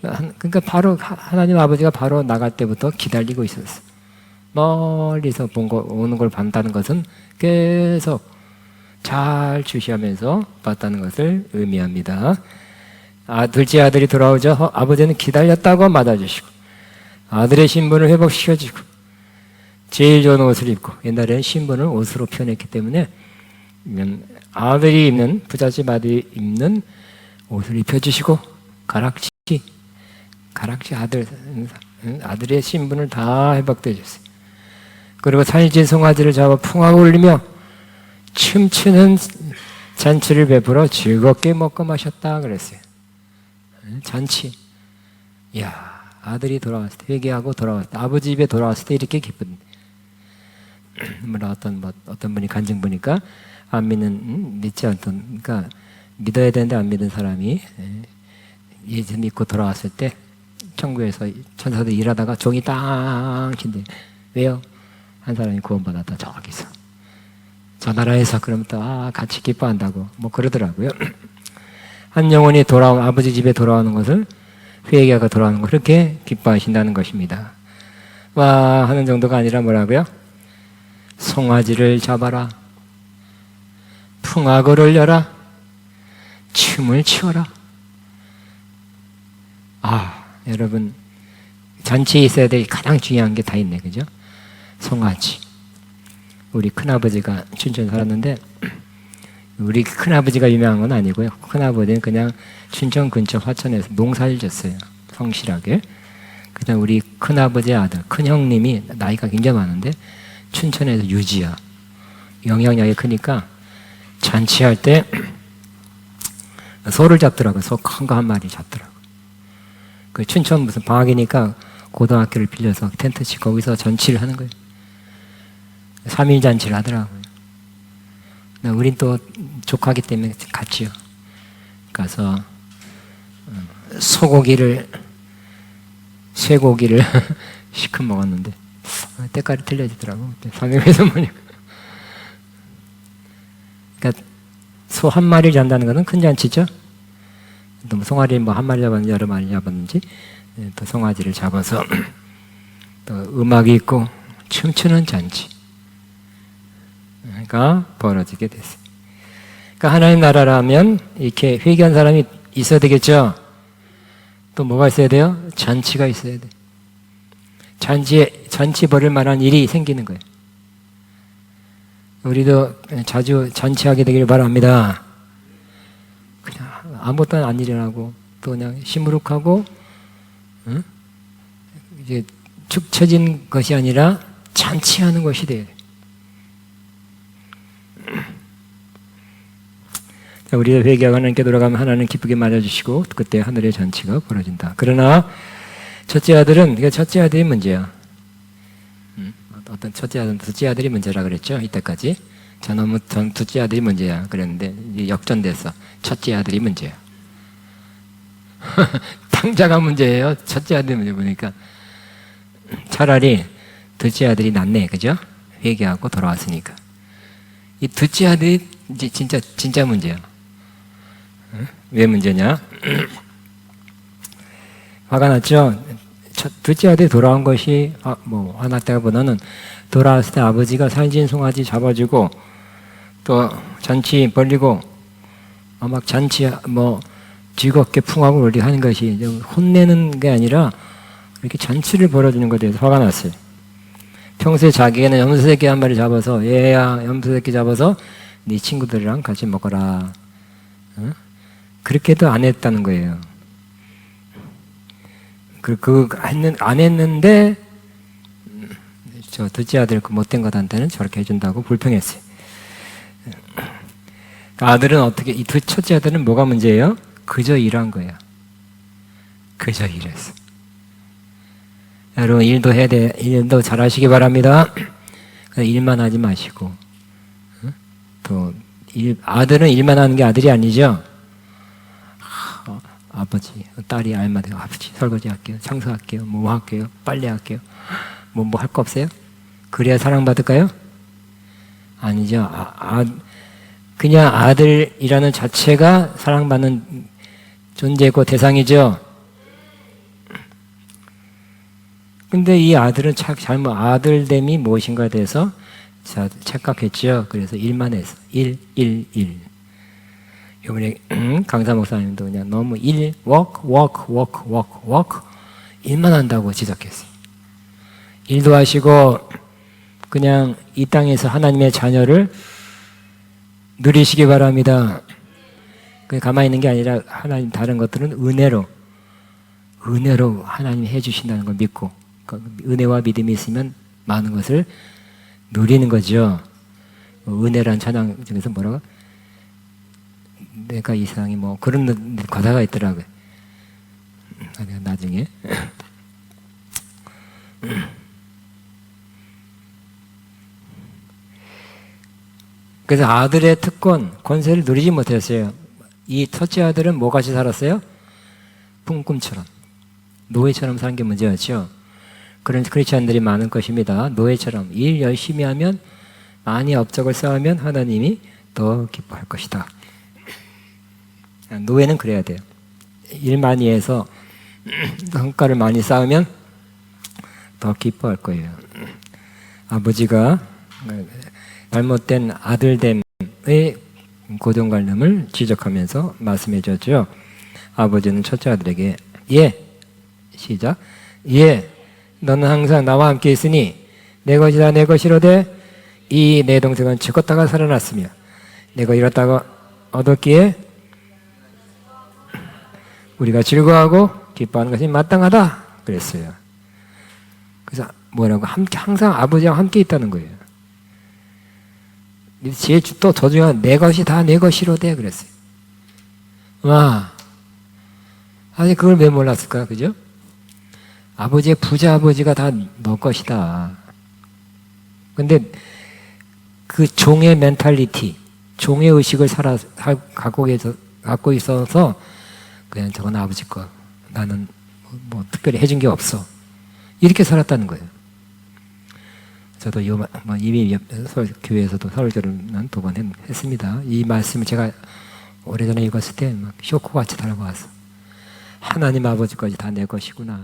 그러니까 바로 하나님 아버지가 바로 나갈 때부터 기다리고 있었어요. 멀리서 오는 걸 본다는 것은 계속 잘 주시하면서 봤다는 것을 의미합니다. 둘째 아들이 돌아오죠. 아버지는 기다렸다고 맞아주시고 아들의 신분을 회복시켜주고 제일 좋은 옷을 입고, 옛날에는 신분을 옷으로 표현했기 때문에 아들이 입는, 부잣집 아들이 입는 옷을 입혀주시고 가락지 아들의 신분을 다 회복해 줬어요. 그리고 살진 송아지를 잡아 풍하고 울리며 춤추는 잔치를 베풀어 즐겁게 먹고 마셨다 그랬어요. 잔치. 이야, 아들이 돌아왔을 때, 회개하고 돌아왔을 때, 아버지 집에 돌아왔을 때 이렇게 기쁜. 물론 어떤 분이 간증 보니까 안 믿는, 믿지 않던, 그러니까 믿어야 되는데 안 믿는 사람이 예수 믿고 돌아왔을 때 천국에서 천사들 일하다가 종이 땅 킨대. 왜요? 한 사람이 구원받았다 저기서 저 나라에서. 그러면 또 같이 기뻐한다고 뭐 그러더라고요. 한 영혼이 돌아온 아버지 집에 돌아오는 것을, 회개가 돌아오는 걸 그렇게 기뻐하신다는 것입니다. 와 하는 정도가 아니라 뭐라고요? 송아지를 잡아라, 풍악을 열라, 춤을 추어라. 여러분, 잔치에 있어야 될 가장 중요한 게 다 있네, 그죠? 송아지. 우리 큰아버지가 춘천 살았는데, 우리 큰아버지가 유명한 건 아니고요. 큰아버지는 그냥 춘천 근처 화천에서 농사를 졌어요. 성실하게. 그냥 우리 큰아버지의 아들, 큰형님이 나이가 굉장히 많은데, 춘천에서 유지야. 영향력이 크니까, 잔치할 때 소를 잡더라고요. 소 큰 거 한 마리 잡더라고요. 그 춘천 무슨 방학이니까 고등학교를 빌려서 텐트 치고 거기서 잔치를 하는 거예요. 3일 잔치를 하더라고요. 우린 또 조카기 때문에 갔지요. 가서 쇠고기를 시큼 먹었는데 때깔이 틀려지더라고. 3일에서 보니까. 그러니까 소 한 마리를 잔다는 것은 큰 잔치죠. 또 송아리 뭐 한 마리 잡았는지 여러 마리 잡았는지 또 송아지를 잡아서 또 음악이 있고 춤추는 잔치. 그러니까 벌어지게 됐어요. 그러니까 하나님 나라라면 이렇게 회개한 사람이 있어야 되겠죠. 또 뭐가 있어야 돼요? 잔치가 있어야 돼. 잔치 벌일 만한 일이 생기는 거예요. 우리도 자주 잔치하게 되기를 바랍니다. 그냥 아무것도 안 일어나고 또 그냥 시무룩하고 이제 축 처진 것이 아니라 잔치하는 것이 돼요. 자, 우리가 회개하고 하나님께 돌아가면 하나님 기쁘게 맞아주시고 그때 하늘의 잔치가 벌어진다. 그러나 첫째 아들은, 그러니까 첫째 아들이 문제야. 어떤 첫째 아들은 둘째 아들이 문제라 그랬죠. 이때까지. 전 둘째 아들이 문제야 그랬는데 이제 역전돼서 첫째 아들이 문제야. 당자가 문제예요. 첫째 아들이 문제 보니까 차라리 둘째 아들이 낫네, 그죠? 회개하고 돌아왔으니까. 이 둘째 아들이 이제 진짜 문제야. 왜 문제냐? 화가 났죠. 둘째 아들이 돌아온 것이 화났다기보다는 돌아왔을 때 아버지가 살진 송아지 잡아주고 또 잔치 벌리고 막 잔치 즐겁게 풍하고 울리고 하는 것이 혼내는 게 아니라 이렇게 잔치를 벌어주는 것에 대해서 화가 났어요. 평소에 자기는 염소새끼 한 마리 잡아서, 얘야 염소새끼 잡아서 네 친구들이랑 같이 먹어라. 그렇게도 안 했다는 거예요. 안 했는데 저 둘째 아들 그 못된 것한테는 저렇게 해준다고 불평했어요. 아들은 어떻게, 이 첫째 아들은 뭐가 문제예요? 그저 일한 거야. 그저 일했어. 여러분 일도 해야 돼. 일도 잘 하시기 바랍니다. 일만 하지 마시고 또 아들은 일만 하는 게 아들이 아니죠. 아버지, 딸이 알마다 아버지 설거지 할게요, 청소할게요, 뭐 할게요, 빨래 할게요. 뭐 할 거 없어요? 그래야 사랑받을까요? 아니죠. 그냥 아들이라는 자체가 사랑받는 존재고 대상이죠. 근데 이 아들은 잘못 아들됨이 무엇인가에 대해서 착각했죠. 그래서 일만 했어. 일. 이번에 강사 목사님도 그냥 너무 work 일만 한다고 지적했어요. 일도 하시고 그냥 이 땅에서 하나님의 자녀를 누리시기 바랍니다. 가만히 있는 게 아니라 하나님 다른 것들은 은혜로 하나님이 해주신다는 걸 믿고 은혜와 믿음이 있으면 많은 것을 누리는 거죠. 은혜란 찬양 중에서 뭐라고? 내가 이 세상에 뭐 그런 가사가 있더라고요. 나중에. 그래서 아들의 특권, 권세를 누리지 못했어요. 이 첫째 아들은 뭐같이 살았어요? 꿈꿈처럼. 노예처럼 사는 게 문제였죠. 그런 크리스찬들이 많은 것입니다. 노예처럼 일 열심히 하면, 많이 업적을 쌓으면 하나님이 더 기뻐할 것이다. 노예는 그래야 돼요. 일 많이 해서 성과를 많이 쌓으면 더 기뻐할 거예요. 아버지가 잘못된 아들됨의 고정관념을 지적하면서 말씀해 줬죠. 아버지는 첫째 아들에게 시작. 너는 항상 나와 함께 있으니 내 것이다 내 것이로되 이 내 동생은 죽었다가 살아났으며 내가 잃었다가 얻었기에 우리가 즐거워하고 기뻐하는 것이 마땅하다 그랬어요. 그래서 뭐라고? 항상 아버지와 함께 있다는 거예요. 제일 또 더 중요한 내 것이 다 내 것이로되 그랬어요. 와, 아니 그걸 왜 몰랐을까? 그죠? 아버지의 부자 아버지가 다 너 것이다. 근데 그 종의 멘탈리티, 종의 의식을 갖고 있어서 그냥 저건 아버지 거, 나는 뭐 특별히 해준 게 없어. 이렇게 살았다는 거예요. 저도 이미 교회에서도 설교를 2번 했습니다. 이 말씀을 제가 오래전에 읽었을 때 막 쇼크같이 달아왔어. 하나님 아버지까지 다 내 것이구나.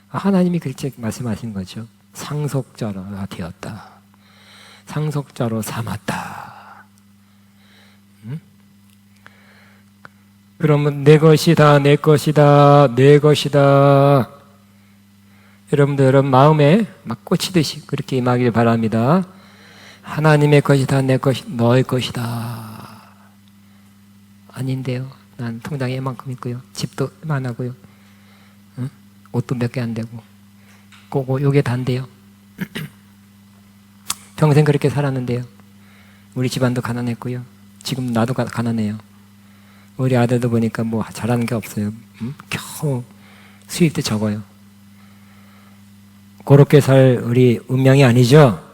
하나님이 그렇게 말씀하신 거죠. 상속자가 되었다. 상속자로 삼았다. 그러면 내 것이다, 내 것이다, 내 것이다. 여러분들 여러분 마음에 막 꽂히듯이 그렇게 임하길 바랍니다. 하나님의 것이다, 내 것이 너의 것이다. 아닌데요. 난 통장에 이만큼 있고요. 집도 이만하고요. 옷도 몇 개 안 되고. 그거 요게 단데요. 평생 그렇게 살았는데요. 우리 집안도 가난했고요. 지금 나도 가난해요. 우리 아들도 보니까 뭐 잘하는 게 없어요. 겨우 수입도 적어요. 그렇게 살 우리 운명이 아니죠.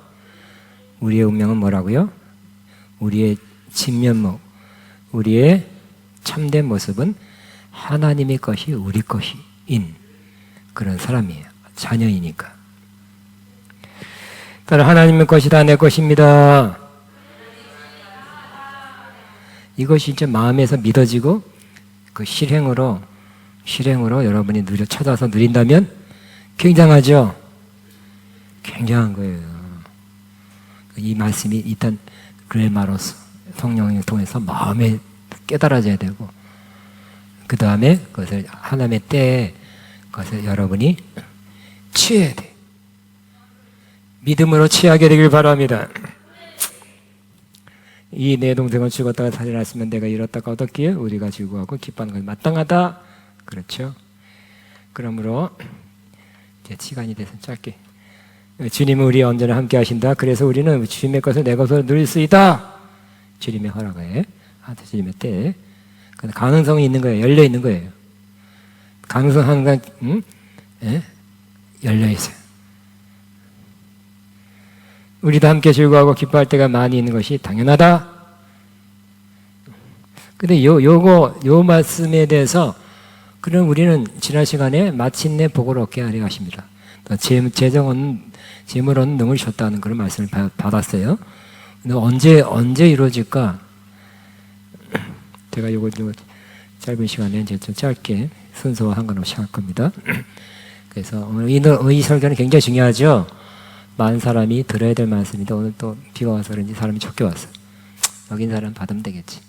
우리의 운명은 뭐라고요? 우리의 진면목, 우리의 참된 모습은 하나님의 것이 우리 것인 그런 사람이에요. 자녀이니까. 따라 하나님의 것이다 내 것입니다. 이것이 이제 마음에서 믿어지고 그 실행으로 여러분이 찾아서 누린다면 굉장하죠. 굉장한 거예요. 이 말씀이 일단 그레마로서 성령을 통해서 마음에 깨달아져야 되고 그 다음에 그것을 하나님의 때에 그것을 여러분이 취해야 돼. 믿음으로 취하게 되길 바랍니다. 이 내 동생은 죽었다가 살아났으면 내가 잃었다가 얻었기에 우리가 즐거워하고 기뻐하는 것이 마땅하다. 그렇죠. 그러므로 이제 시간이 돼서 짧게 주님은 우리 언제나 함께 하신다. 그래서 우리는 주님의 것을 내 것으로 누릴 수 있다. 주님의 허락에 주님의 때에 가능성이 있는 거예요. 열려 있는 거예요. 가능성 항상 열려 있어요. 우리도 함께 즐거워하고 기뻐할 때가 많이 있는 것이 당연하다. 근데 요 말씀에 대해서 그럼 우리는 지난 시간에 마침내 복을 얻게 하려 하십니다. 재물은 능을 줬다는 그런 말씀을 받았어요. 근데 언제 이루어질까? 제가 요거 짧은 시간에 이제 좀 짧게 순서와 상관없이 할 겁니다. 그래서 오늘 이 설교는 굉장히 중요하죠. 많은 사람이 들어야 될 말씀인데 오늘 또 비가 와서 그런지 사람이 적게 왔어요. 여기 있는 사람 받으면 되겠지.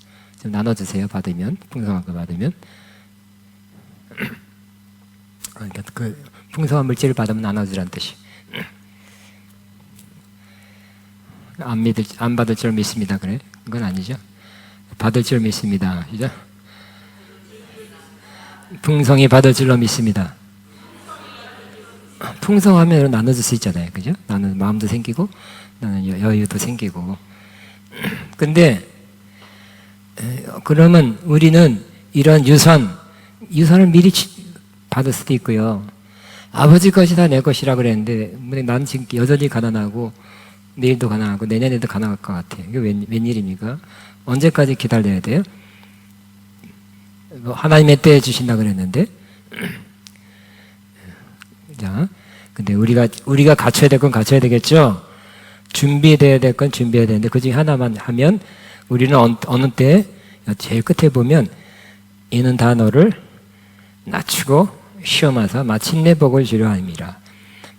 좀 나눠주세요. 받으면 풍성한 거 받으면. 그러니까 그 풍성한 물질을 받으면 나눠주라는 뜻이. 안 받을 줄 믿습니다. 그래? 그건 아니죠. 받을 줄 믿습니다. 그죠? 풍성히 받을 줄로 믿습니다. 풍성하면 나눠줄 수 있잖아요. 그죠? 나는 마음도 생기고, 나는 여유도 생기고. 근데, 그러면 우리는 이런 유산을 미리 받을 수도 있고요. 아버지 것이 다 내 것이라 그랬는데, 난 지금 여전히 가난하고, 내일도 가난하고, 내년에도 가난할 것 같아요. 이게 웬일입니까? 언제까지 기다려야 돼요? 하나님의 때에 주신다 그랬는데, 자, 근데 우리가 갖춰야 될 건 갖춰야 되겠죠? 준비돼야 될 건 준비해야 되는데, 그 중에 하나만 하면, 우리는 어느 때, 제일 끝에 보면, 이는 다 너를 낮추고 시험하사 마침내 복을 주려 함이라.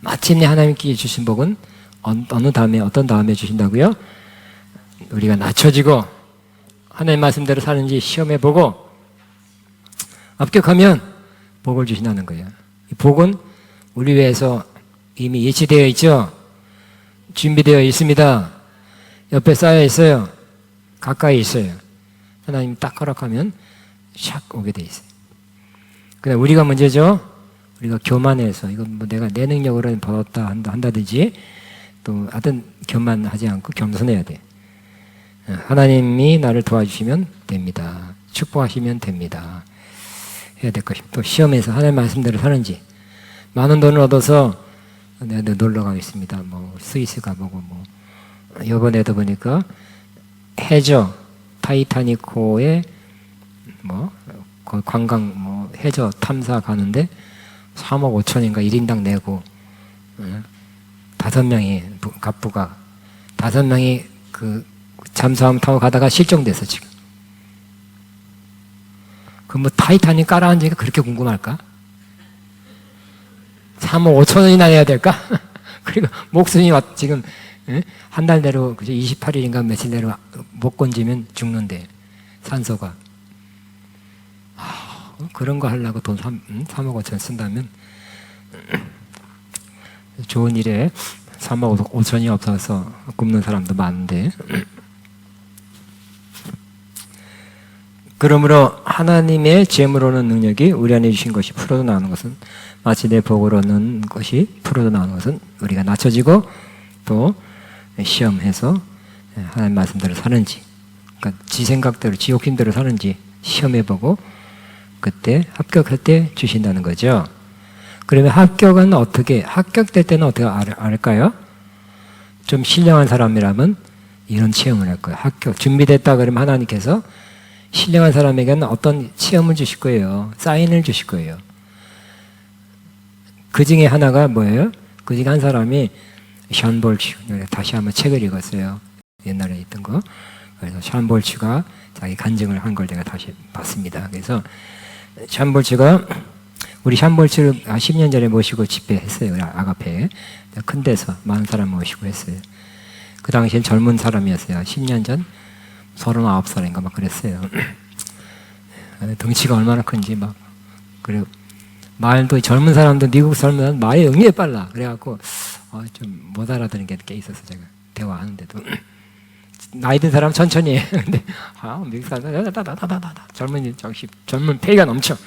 마침내 하나님께 주신 복은 어떤 다음에 주신다고요? 우리가 낮춰지고, 하나님 말씀대로 사는지 시험해 보고, 합격하면 복을 주신다는 거예요. 이 복은 우리 위해서 이미 예치되어 있죠? 준비되어 있습니다. 옆에 쌓여 있어요. 가까이 있어요. 하나님 딱 허락하면 샥 오게 돼 있어요. 근데 우리가 문제죠? 우리가 교만해서, 이건 뭐 내가 내 능력으로 벌었다 한다든지, 또 하여튼 교만하지 않고 겸손해야 돼. 하나님이 나를 도와주시면 됩니다. 축복하시면 됩니다. 해야 될 것입니다. 또 시험에서 하나님 말씀대로 사는지, 많은 돈을 얻어서 내가 놀러 가겠습니다. 뭐 스위스 가보고, 뭐 이번에도 보니까 해저 타이타닉호에 뭐 관광 뭐 해저 탐사 가는데 3억 5천인가 1인당 내고, 5명이 갑부가 5명이 그 잠수함 타고 가다가 실종됐어 지금. 그 뭐 타이타닉 깔아앉으니까 그렇게 궁금할까? 3억 5천 원이나 내야 될까? 그리고 목숨이 지금 한 달 내로 28일인가 며칠 내로 못 건지면 죽는데, 산소가. 그런 거 하려고 돈 3억 5천 쓴다면 좋은 일에 3억 5천이 없어서 굶는 사람도 많은데, 그러므로 하나님의 재물로는 능력이 우리 안에 주신 것이 풀어져 나오는 것은, 마치 내 복으로 얻는 것이 풀어져 나오는 것은 우리가 낮춰지고 또 시험해서 하나님 말씀대로 사는지, 그러니까 지 생각대로 지 욕심대로 사는지 시험해보고 그때 합격할 때 주신다는 거죠. 그러면 합격될 때는 어떻게 알까요? 좀 신령한 사람이라면 이런 체험을 할 거예요. 준비됐다 그러면 하나님께서 신령한 사람에게는 어떤 체험을 주실 거예요. 사인을 주실 거예요. 그 중에 하나가 뭐예요? 그 중에 한 사람이 샨볼츠, 다시 한번 책을 읽었어요. 옛날에 있던 거. 그래서 샨볼츠가 자기 간증을 한 걸 내가 다시 봤습니다. 그래서 우리 샨볼츠를 10년 전에 모시고 집회했어요. 아가페에. 큰 데서 많은 사람 모시고 했어요. 그 당시엔 젊은 사람이었어요. 10년 전 39살인가 막 그랬어요. 덩치가 얼마나 큰지 막. 그리고 말도, 젊은 사람들, 미국 사람들은 말이 응애 빨라. 그래갖고 좀 못 알아듣는 게 있었어. 제가 대화하는데도 나이 든 사람 천천히 해. 근데 미국 사람들 젊은 폐가 넘쳐.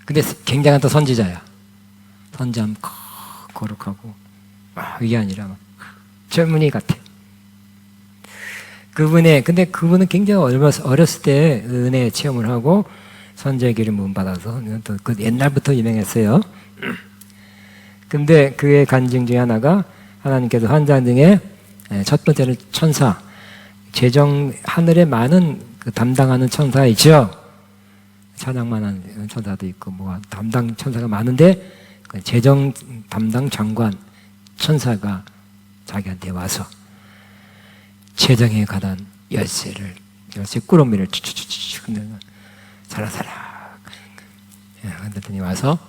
근데 굉장한 또 선지자야. 선지자면 거룩하고 이게 아니라 막 젊은이 같아. 근데 그분은 굉장히 어렸을 때 은혜 체험을 하고 선지의 기름 부음 받아서 또 그 옛날부터 유명했어요. 근데 그의 간증 중에 하나가, 하나님께서 환장 중에 첫 번째는 천사, 하늘에 많은 그 담당하는 천사 있죠. 찬양만 하는 천사도 있고 뭐 담당 천사가 많은데, 그 재정 담당 장관 천사가 자기한테 와서 재정에 관한 열쇠 꾸러미를 추추추추 흔들면 사라사라 흔들더니 와서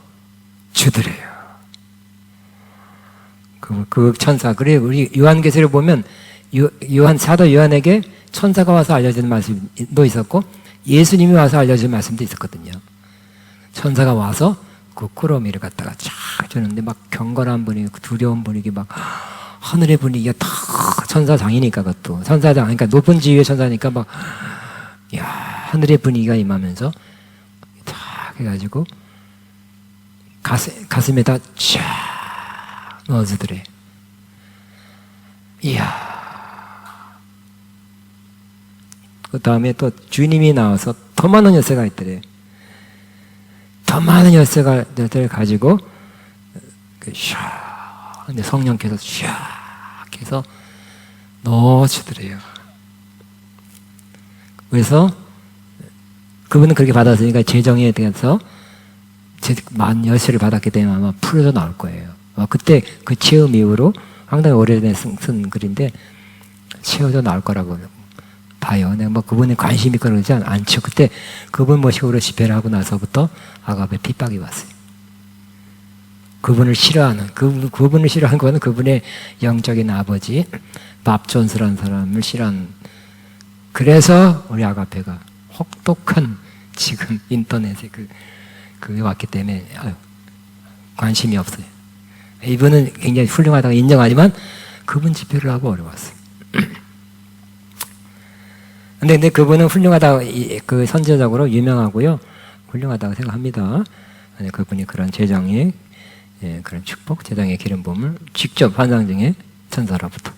주더래요. 그 천사. 그래, 우리 요한계시를 보면 사도 요한에게 천사가 와서 알려주는 말씀도 있었고 예수님이 와서 알려주는 말씀도 있었거든요. 천사가 와서 그 꾸러미를 갖다가 쫙 주는데 막 경건한 분위기, 두려운 분위기, 막 하늘의 분위기가 다 천사장이니까, 그것도 천사장, 그러니까 높은 지위의 천사니까 막 하늘의 분위기가 임하면서 딱 해가지고 가슴에다 쫙 넣어주더래. 이야. 그 다음에 또 주님이 나와서 더 많은 열쇠가 있더래. 더 많은 열쇠를 가지고 샤, 근데 성령께서 샤 해서 넣어주더래요. 그래서 그분은 그렇게 받았으니까 재정에 대해서 많은 열쇠를 받았기 때문에 아마 풀어져 나올 거예요. 그때 그 체험 이후로 상당히 오래된 쓴 글인데 채워져 나올 거라고 봐요. 내가 뭐 그분에 관심이 그러지 않죠. 그때 그분 모시고 집회를 하고 나서부터 아갑에 핍박이 왔어요. 그분을 싫어하는, 그분을 싫어하는 거는 그분의 영적인 아버지, 밥존스라는 사람을 싫어하는. 그래서 우리 아가페가 혹독한 지금 인터넷에 그게 왔기 때문에 관심이 없어요. 이분은 굉장히 훌륭하다고 인정하지만 그분 집회를 하고 어려웠어요. 근데 그분은 훌륭하다고, 그 선지자적으로 유명하고요. 훌륭하다고 생각합니다. 그분이 그런 재정의, 그런 축복, 재정의 기름 부음을 직접 환상 중에 천사로부터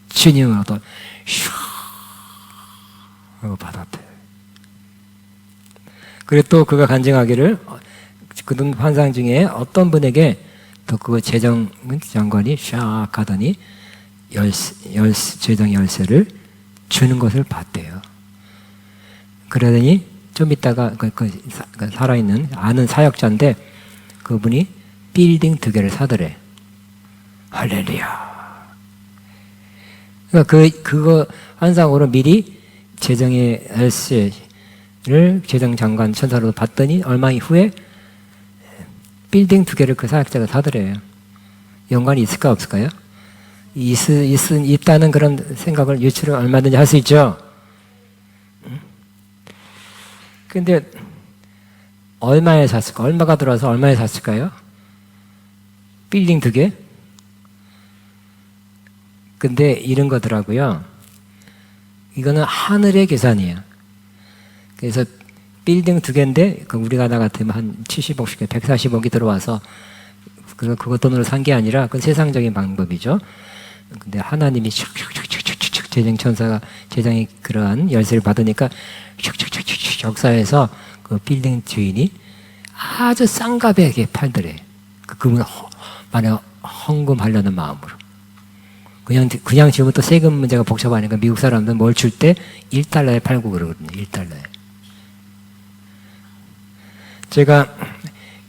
주님으로부터 슈 하고 받았대요. 그리고 또 그가 간증하기를 그 환상 중에 어떤 분에게 또 그 재정 장관이 샥 하더니 재정 열쇠를 주는 것을 봤대요. 그러더니 좀 있다가 살아있는 아는 사역자인데 그분이 빌딩 2개를 사더래. 할렐루야. 그러니까 그거 환상으로 미리 재정의 열쇠를 재정 장관 천사로 받더니 얼마 후에 빌딩 2개를 그 사역자가 사더래요. 연관이 있을까 없을까요? 있다는 그런 생각을 유추를 얼마든지 할 수 있죠. 근데 얼마에 샀을까? 얼마가 들어와서 얼마에 샀을까요? 빌딩 2개? 근데 이런 거더라고요. 이거는 하늘의 계산이에요. 그래서 빌딩 2개인데 우리가 나 같으면 한 70억씩 140억이 들어와서 그거 돈으로 산 게 아니라 그건 세상적인 방법이죠. 근데 하나님이 슉슉슉슉슉 재정천사가 재정이 그러한 열쇠를 받으니까 슉슉슉슉 역사에서 그 빌딩 주인이 아주 싼 값에 팔더래. 그분 만약 헌금하려는 마음으로. 그냥 지금 또 세금 문제가 복잡하니까 미국 사람들은 뭘 줄 때 1달러에 팔고 그러거든요. 1달러에. 제가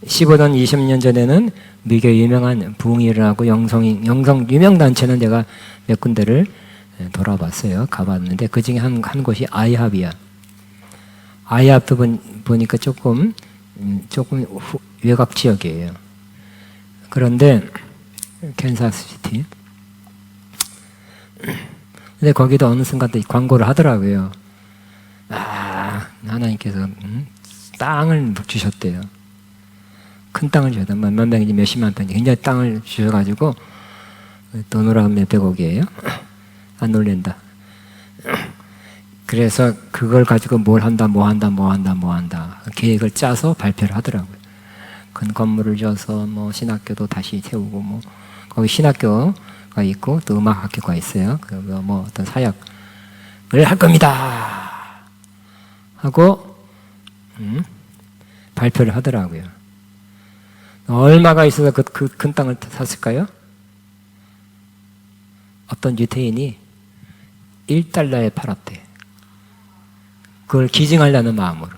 15년, 20년 전에는 미국의 유명한 부흥이 일어나고 영성 유명 단체는 제가 몇 군데를 돌아봤어요. 가봤는데 그 중에 한 곳이 아이합이야. 아이합도 보니까 조금 외곽 지역이에요. 그런데 캔사스시티. 근데 거기도 어느 순간 또 광고를 하더라고요. 하나님께서 땅을 주셨대요. 큰 땅을 주셨다. 몇 명인지 몇십만 평인지 굉장히 땅을 주셔가지고 돈으로 하면 몇백억이에요. 안 놀랜다. 그래서 그걸 가지고 뭐 한다 계획을 짜서 발표를 하더라고요. 큰 건물을 줘서 뭐 신학교도 다시 세우고 뭐 거기 신학교가 있고 또 음악학교가 있어요. 뭐 어떤 사역을 할 겁니다 하고 발표를 하더라고요. 얼마가 있어서 그 큰 땅을 샀을까요? 어떤 유태인이 1달러에 팔았대. 그걸 기증하려는 마음으로.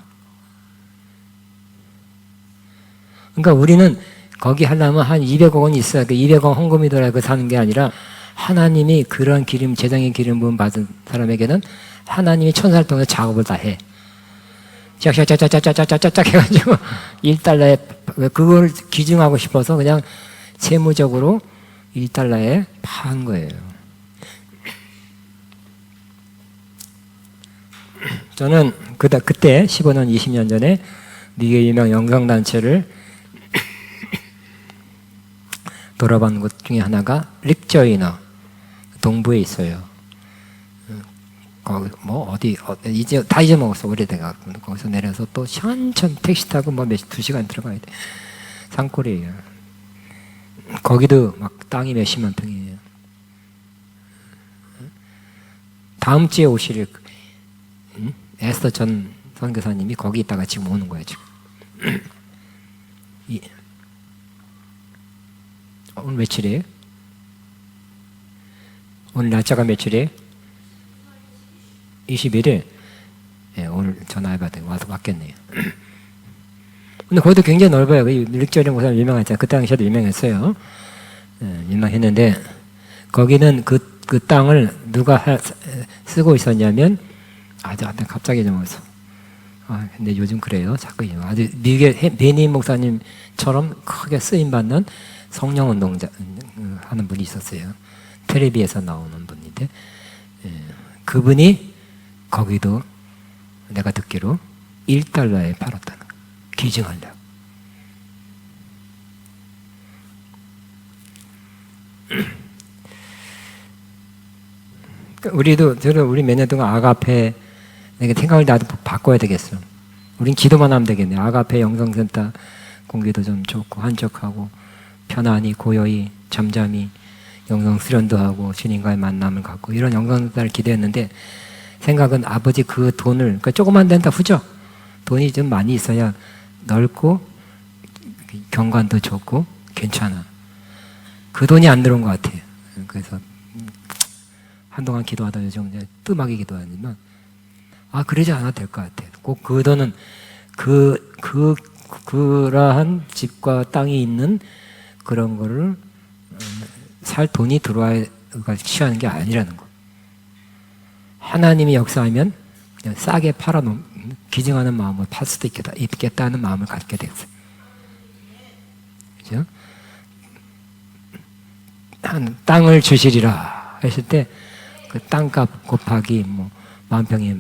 그러니까 우리는 거기 하려면 한 200억 원이 있어야 그 200억 헌금이 들어야 사는 게 아니라 하나님이 그런 재정의 기름 부음 받은 사람에게는 하나님이 천사를 통해서 작업을 다 해. 짝짝짝짝짝짝짝짝 해가지고 1달러에 그걸 기증하고 싶어서 그냥 세무적으로 1달러에 판 거예요. 저는 그때 15년, 20년 전에 미국의 유명 영성단체를 돌아본 곳 중에 하나가 릭저이너 동부에 있어요. 거기 뭐 이제 다 잊어먹었어. 오래돼가 거기서 내려서 또 천천 택시 타고 뭐 2시간 들어가야 돼. 산골이에요. 거기도 막 땅이 몇십만 평이에요. 다음 주에 오실 에스더 전 선교사님이 거기 있다가 지금 오는 거예요, 지금. 오늘 며칠이에요? 오늘 날짜가 며칠이에요? 21일. 예, 오늘 전화해봐도 와서 왔겠네요. 근데 거기도 굉장히 넓어요. 릭저리 목사님 유명했잖아요. 그 당시에도 유명했어요. 예, 유명했는데 거기는 그 땅을 누가 쓰고 있었냐면 갑자기 잊어먹었어. 근데 요즘 그래요. 자꾸 아주 미국의 베니 목사님처럼 크게 쓰임받는 성령운동자 하는 분이 있었어요. 텔레비에서 나오는 분인데 그분이 거기도 내가 듣기로 $1에 팔았다는 거예요. 기증하려고. 우리 몇 년 동안 아가페 내가 생각을 나도 바꿔야 되겠어. 우린 기도만 하면 되겠네. 아가페 영성센터 공기도 좀 좋고 한적하고 편안히 고요히 잠잠히 영성 수련도 하고 주님과의 만남을 갖고 이런 영성센터를 기도했는데 생각은 아버지 그 돈을 그러니까 조그만 데는 다 후져. 돈이 좀 많이 있어야 넓고 경관도 좋고 괜찮아. 그 돈이 안 들어온 것 같아요. 그래서 한동안 기도하다 요즘 이제 뜸하게 기도하지만 그러지 않아도 될 것 같아요. 꼭 그 돈은 그러한 집과 땅이 있는 그런 거를 살 돈이 들어와야 취하는 게 아니라는 거. 하나님이 역사하면 그냥 싸게 팔아놓은 기증하는 마음을 팔 수도 있겠다는 마음을 갖게 됐어요. 그죠? 땅을 주시리라 했을 때 그 땅값 곱하기 뭐 만 평에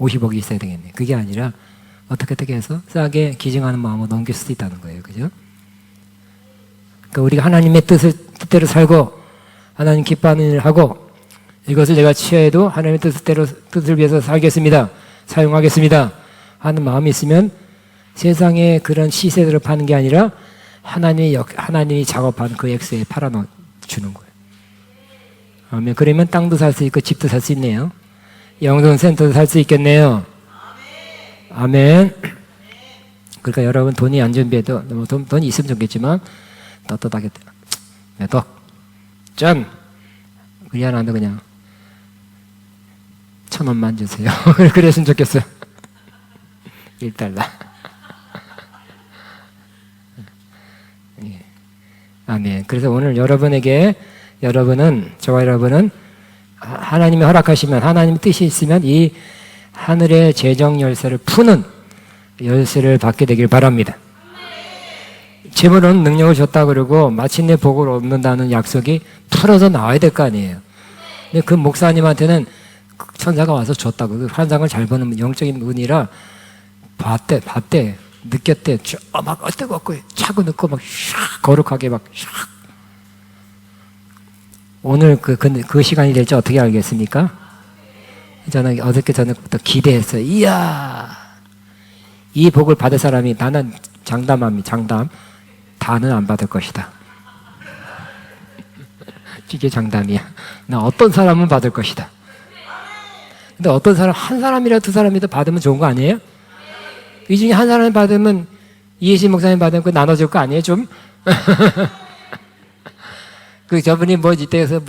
50억이 있어야 되겠네. 그게 아니라 어떻게 해서 싸게 기증하는 마음으로 넘길 수도 있다는 거예요. 그죠? 그러니까 우리가 하나님의 뜻대로 살고 하나님 기뻐하는 일을 하고 이것을 내가 취해도 하나님의 뜻을 위해서 살겠습니다. 사용하겠습니다. 하는 마음이 있으면 세상에 그런 시세대로 파는 게 아니라 하나님이 작업한 그 액수에 팔아주는 거예요. 그러면 땅도 살 수 있고 집도 살 수 있네요. 영성센터도 살 수 있겠네요. 아멘. 그러니까 여러분 돈이 안 준비해도 돈이 있으면 좋겠지만 떳떳하게 몇 억 짠 그게 하나도 그냥 1,000원만 주세요. 그랬으면 좋겠어요. $1. 예. 아멘. 그래서 오늘 저와 여러분은 하나님이 허락하시면 하나님의 뜻이 있으면 이 하늘의 재정 열쇠를 푸는 열쇠를 받게 되길 바랍니다. 재물은 능력을 줬다 그러고 마침내 복을 얻는다는 약속이 풀어서 나와야 될 거 아니에요. 근데 그 목사님한테는 천사가 와서 줬다고. 그 환상을 잘 보는 영적인 분이라 봤대, 느꼈대. 막 뜨겁고 차고 넣고 막 샥 거룩하게 막 샥. 오늘 그 시간이 될지 어떻게 알겠습니까? 저는 어저께 저녁부터 기대했어요. 이야, 이 복을 받을 사람이 나는 장담. 다는 안 받을 것이다. 이게 장담이야. 나 어떤 사람은 받을 것이다. 근데 어떤 사람, 한 사람이라도 두 사람이라도 받으면 좋은 거 아니에요? 이 중에 한 사람이 받으면 이해신 목사님 받으면 그 나눠줄 거 아니에요, 좀? 저분이 이때에서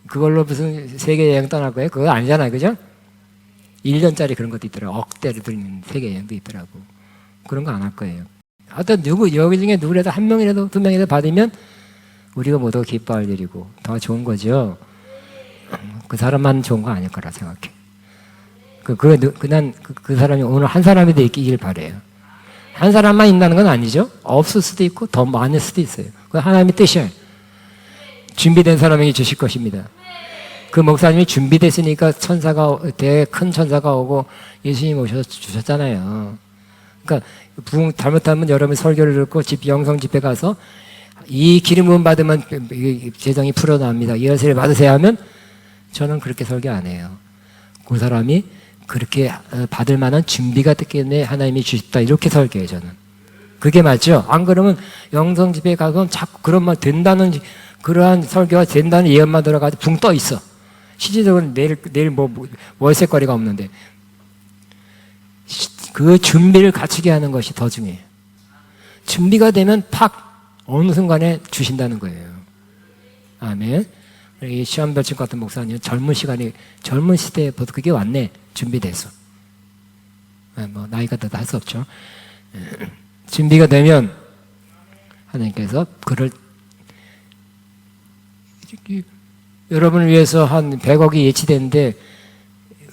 그걸로 무슨 세계 여행 떠날 거예요? 그거 아니잖아요, 그죠? 1년짜리 그런 것도 있더라고. 억대를 들이는 세계 여행도 있더라고. 그런 거 안 할 거예요. 어떤 여기 중에 누구라도 한 명이라도 두 명이라도 받으면 우리가 모두 기뻐할 일이고 더 좋은 거죠. 그 사람만 좋은 거 아닐 거라 생각해. 그 사람이 오늘 한 사람이도 있길 바래요. 한 사람만 있다는 건 아니죠. 없을 수도 있고 더 많을 수도 있어요. 그 하나님의 뜻이에요. 준비된 사람에게 주실 것입니다. 그 목사님이 준비됐으니까 큰 천사가 오고 예수님 오셔서 주셨잖아요. 그러니까 잘못하면 여러분 설교를 듣고 영성 집회 가서 이 기름 부음 받으면 재정이 풀어납니다. 이 열쇠를 받으세요 하면 저는 그렇게 설교 안 해요. 그 사람이 그렇게 받을 만한 준비가 됐기 때문에 하나님이 주셨다. 이렇게 설교해요, 저는. 그게 맞죠? 안 그러면 영성 집회에 가서 자꾸 그런 말 된다는, 그러한 설교가 된다는 예언만 들어가지고 붕 떠 있어. 실질적으로 내일 월세거리가 없는데. 그 준비를 갖추게 하는 것이 더 중요해요. 준비가 되면 팍 어느 순간에 주신다는 거예요. 아멘. 이 시험별칙 같은 목사님 젊은 시대에부터 그게 왔네. 준비돼서. 뭐 나이가 들어도 할 수 없죠. 준비가 되면 하나님께서 그를 여러분을 위해서 한 100억이 예치됐는데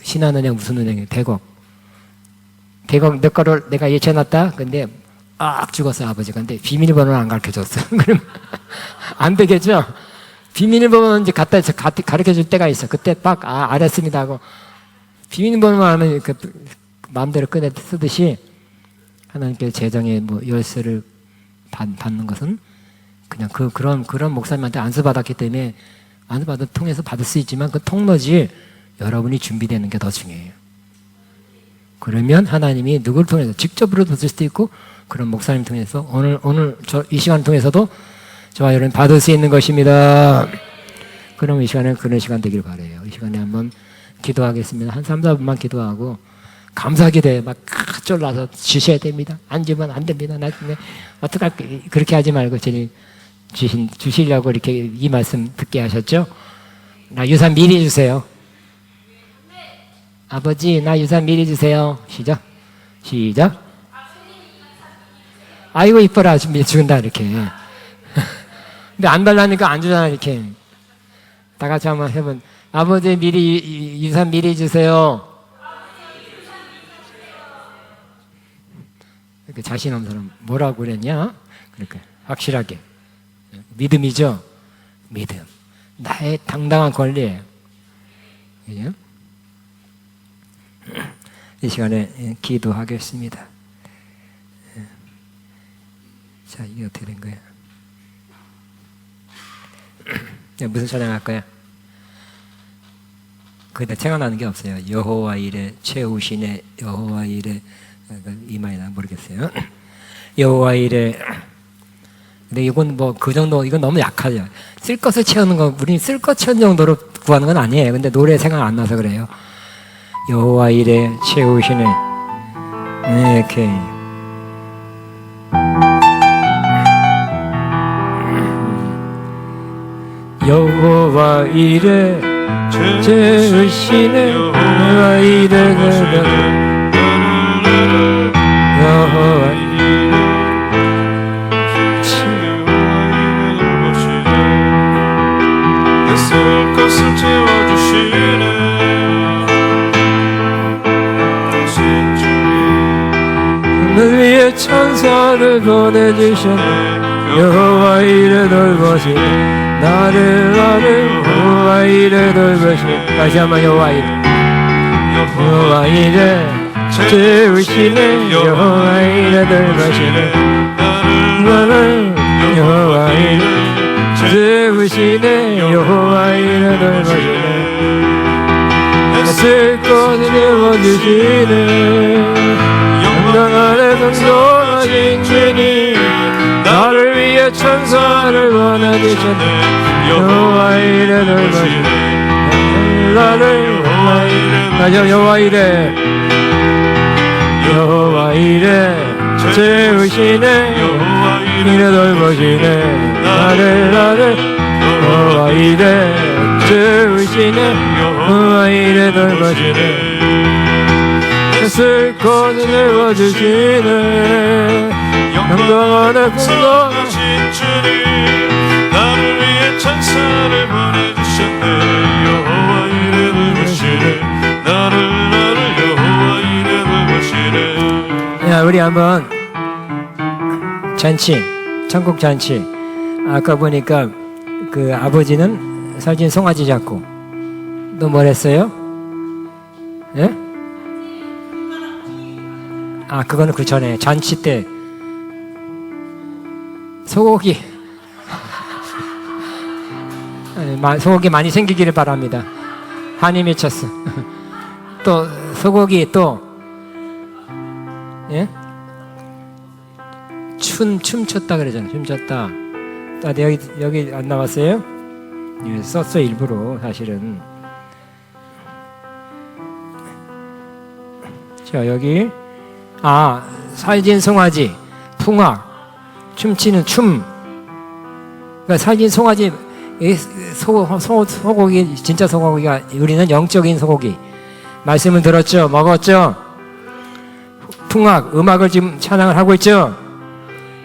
신한은행 무슨 은행이에요? 100억 내 거를 내가 예치해놨다. 근데 죽었어 아버지가. 근데 비밀번호를 안 가르쳐줬어. 그럼 안 되겠죠? 비밀번호는 이제 가르쳐줄 때가 있어. 그때 빡 알았습니다 하고 비밀번호만 하면 그 마음대로 꺼내 쓰듯이 하나님께서 재정의 뭐 열쇠를 받는 것은 그냥 그런 목사님한테 안수받았기 때문에 안수받은 통해서 받을 수 있지만 그 통로지 여러분이 준비되는 게 더 중요해요. 그러면 하나님이 누구를 통해서 직접으로 받을 수도 있고 그런 목사님 통해서 오늘 이 시간 통해서도 저와 여러분 받을 수 있는 것입니다. 그럼 이 시간에 그런 시간 되길 바라요. 이 시간에 한번 기도하겠습니다. 한 3, 4분만 기도하고 감사기도에 막 쫄라서 주셔야 됩니다. 안 주면 안 됩니다. 나중에 어떡할까 그렇게 하지 말고 주시려고 이렇게 이 말씀 듣게 하셨죠? 나 유산 미리 주세요. 아버지 나 유산 미리 주세요. 시작. 아이고 이뻐라 준비 준다 이렇게. 근데 안 달라니까 안 주잖아 이렇게. 다 같이 한번 해본. 아버지 미리 유산 미리 주세요. 이렇게 자신 없는 사람 뭐라고 그랬냐? 그러니까 확실하게 믿음이죠. 믿음 나의 당당한 권리예요. 그죠? 이 시간에 기도하겠습니다. 자, 이게 어떻게 된 거야? 무슨 찬양 할까요? 거기다 생각나는 게 없어요. 여호와 이레 채우시네 여호와 이레 이마이나 모르겠어요. 여호와 이레. 근데 이건 뭐 그 정도 이건 너무 약하죠. 쓸 것을 채우는 거 우리 쓸 것 채우는 정도로 구하는 건 아니에요. 근데 노래 생각 안 나서 그래요. 여호와 이레 채우시네. 이렇게. 여호와 이레 채우시네 여호와 이레 여호와 쓸 것을 채워주시네 늘 위해 천사를 보내주셨네 여호와 이레 돌보시네 나를 여호와 이레 돌보시네 다시 한번 여호와 이레 채우시네 여호와 이레 돌보시네 나를 여호와 이레 채우시네 여호와 이레 돌보시네 쓸 것을 채워주시네 영광 아래 동정하신 주님 나를 위해 천사를 보내주셨네 여호와 이레 돌보시네 나를 여호와 이레 여호와 이레 채우시네 여호와 이레 돌보시네 나를 여호와 이레 채우시네 여호와 이레 돌보시네 쓸 것을 채워주시네 영광 안에 풍성하신 주님 나를 위해 천사를 보내주셨네 여호와 이레 돌보시네 나를 여호와 이레 돌보시네. 야 우리 한번 잔치 천국 잔치 아까 보니까 그 아버지는 살찐 송아지 잡고 또 뭘 했어요? 예? 그거는 그 전에 잔치 때 소고기 소고기 많이 생기기를 바랍니다. 한이 맺혔어. 또 소고기 또 예? 춤췄다 그러잖아요. 춤췄다. 여기 안 나왔어요? 예, 썼어요 일부러 사실은. 자 여기 살진 송아지, 풍악, 춤추는 춤. 그러니까 살진 송아지, 소고기, 진짜 소고기가 우리는 영적인 소고기. 말씀을 들었죠, 먹었죠. 풍악, 음악을 지금 찬양을 하고 있죠.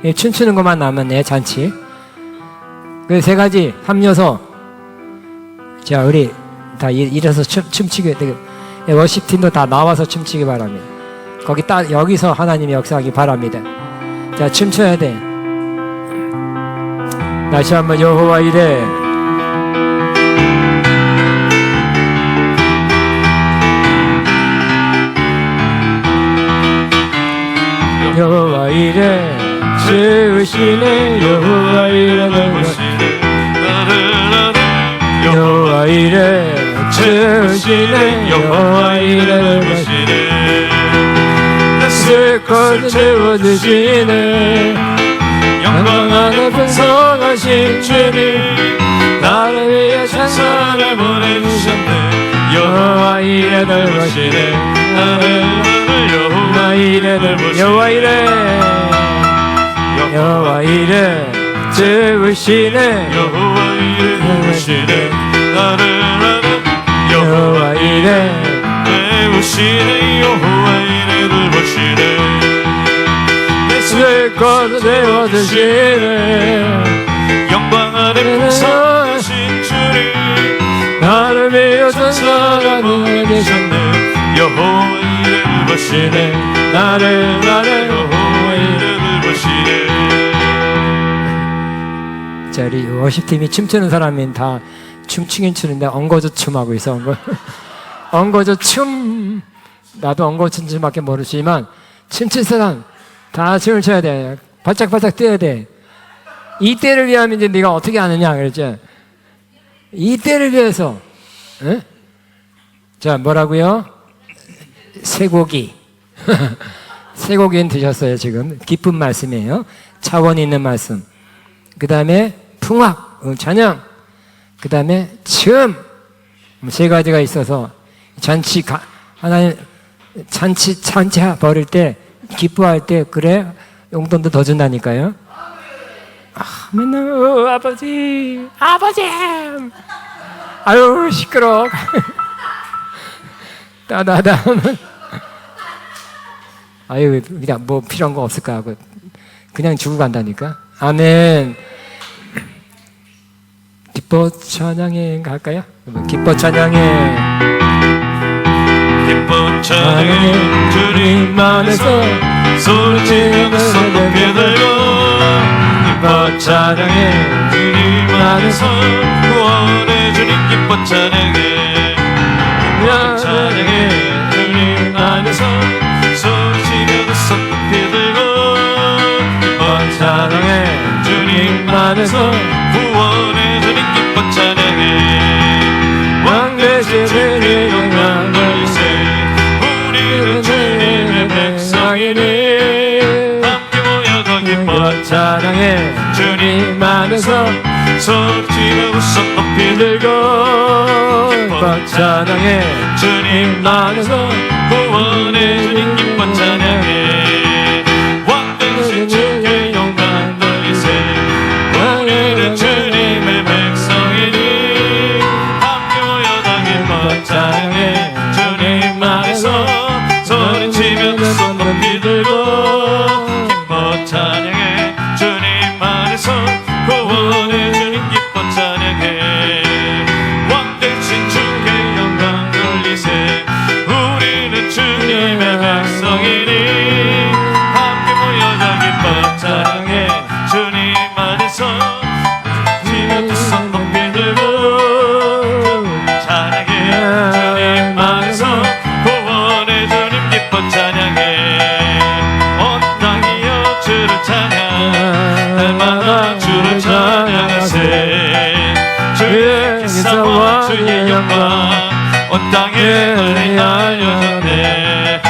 예, 춤추는 것만 남았네 잔치. 그 세 가지 3요소. 자 우리 다 일어서 춤추게 되게. 워십팀도 다 나와서 춤추기 바랍니다. 거기 딱 여기서 하나님의 역사하기 바랍니다. 자 춤춰야 돼. 다시 한번 여호와 이래. 여호와 이래 주시네. 여호와 이래 여호와 이래 주시네. 여호와 이래 슬픔을 채워주시네. 영광 안에 풍성하신 주님 나를 위해 찬송을 보내주셨네. 여호와 이래 넓으시네. 여호와 이래 넓으시네. 여호와 이래 여호와 이래 주시네. 여호와 이래 넓으시네. 나를 아는 여호와 이래 배우시네. 여호와 이래 넓으시네. 슬픔을 채워주시네. 영광 안에 풍성하신 주님 나를 위해 찬송을 보내주셨네. 여호와 이래 넓으시네. 나를 여호와 이래 넓으시네. 자 우리 워십팀이 춤추는 사람은 다 춤추긴 추는데 엉거주 춤하고 있어. 엉거주 춤. 나도 엉거주 춤밖에 모르지만 춤출 사람 다 춤을 춰야 돼. 바짝바짝 뛰어야 돼. 이 때를 위하면 이제 네가 어떻게 아느냐 그랬죠. 이 때를 위해서. 에? 자 뭐라고요? 쇠고기. 쇠고기는 드셨어요 지금. 기쁜 말씀이에요. 차원 있는 말씀. 그 다음에 풍악, 찬양. 그 다음에 춤. 세 가지가 있어서 잔치 하나님 잔치 버릴 때 기뻐할 때 그래 용돈도 더 준다니까요. 맨날 아버지 아유 시끄러. 따다다 아유 그냥 뭐 필요한 거 없을까 하고 그냥 주고 간다니까. 아멘. 기뻐 찬양해 갈까요? 기뻐 찬양해. 기뻐 찬양해 주님 안에서 소리치면서 높이 들고. 기뻐 찬양해 주님 안에서 구원해 주님. 기뻐 찬양해. 기뻐 찬양해 주님 안에서 소리치면서 높이 들고. 기뻐 찬양해 주님 안에서 구원해 주님. 기뻐 찬양해. 왕 되신 주님 영광 돌리세. 우리는 주님의 백성이니 함께 모여서 기뻐 찬양해 주님 안에서 소리치며 웃어 높이 들고. 기뻐 찬양해 주님 안에서 구원해 주님. 기뻐 찬양해. 왕 되신 주의 영광 돌리세. 우리는 주님의 백성이니 함께 모여서 기뻐 찬양해. 주님 안에서 소리치며 웃어 높이 들고. 기뻐 찬양해 주님 안에서 구원해 주님. 기뻐 찬양해. 왕 되신 주의 영광 돌리세. 우리는 주님의 백성이니 함께 모여서 기뻐 찬양해. 주님 안에서 지며 두 손 높이 들고. 찬양해 주님 안에서 구원해 주님. 기뻐 찬양해. 온 땅이여 주를 찬양. 날마다 주를 찬양하세. 주의 기사와 주의 영광 온 땅에 널리 알려졌네.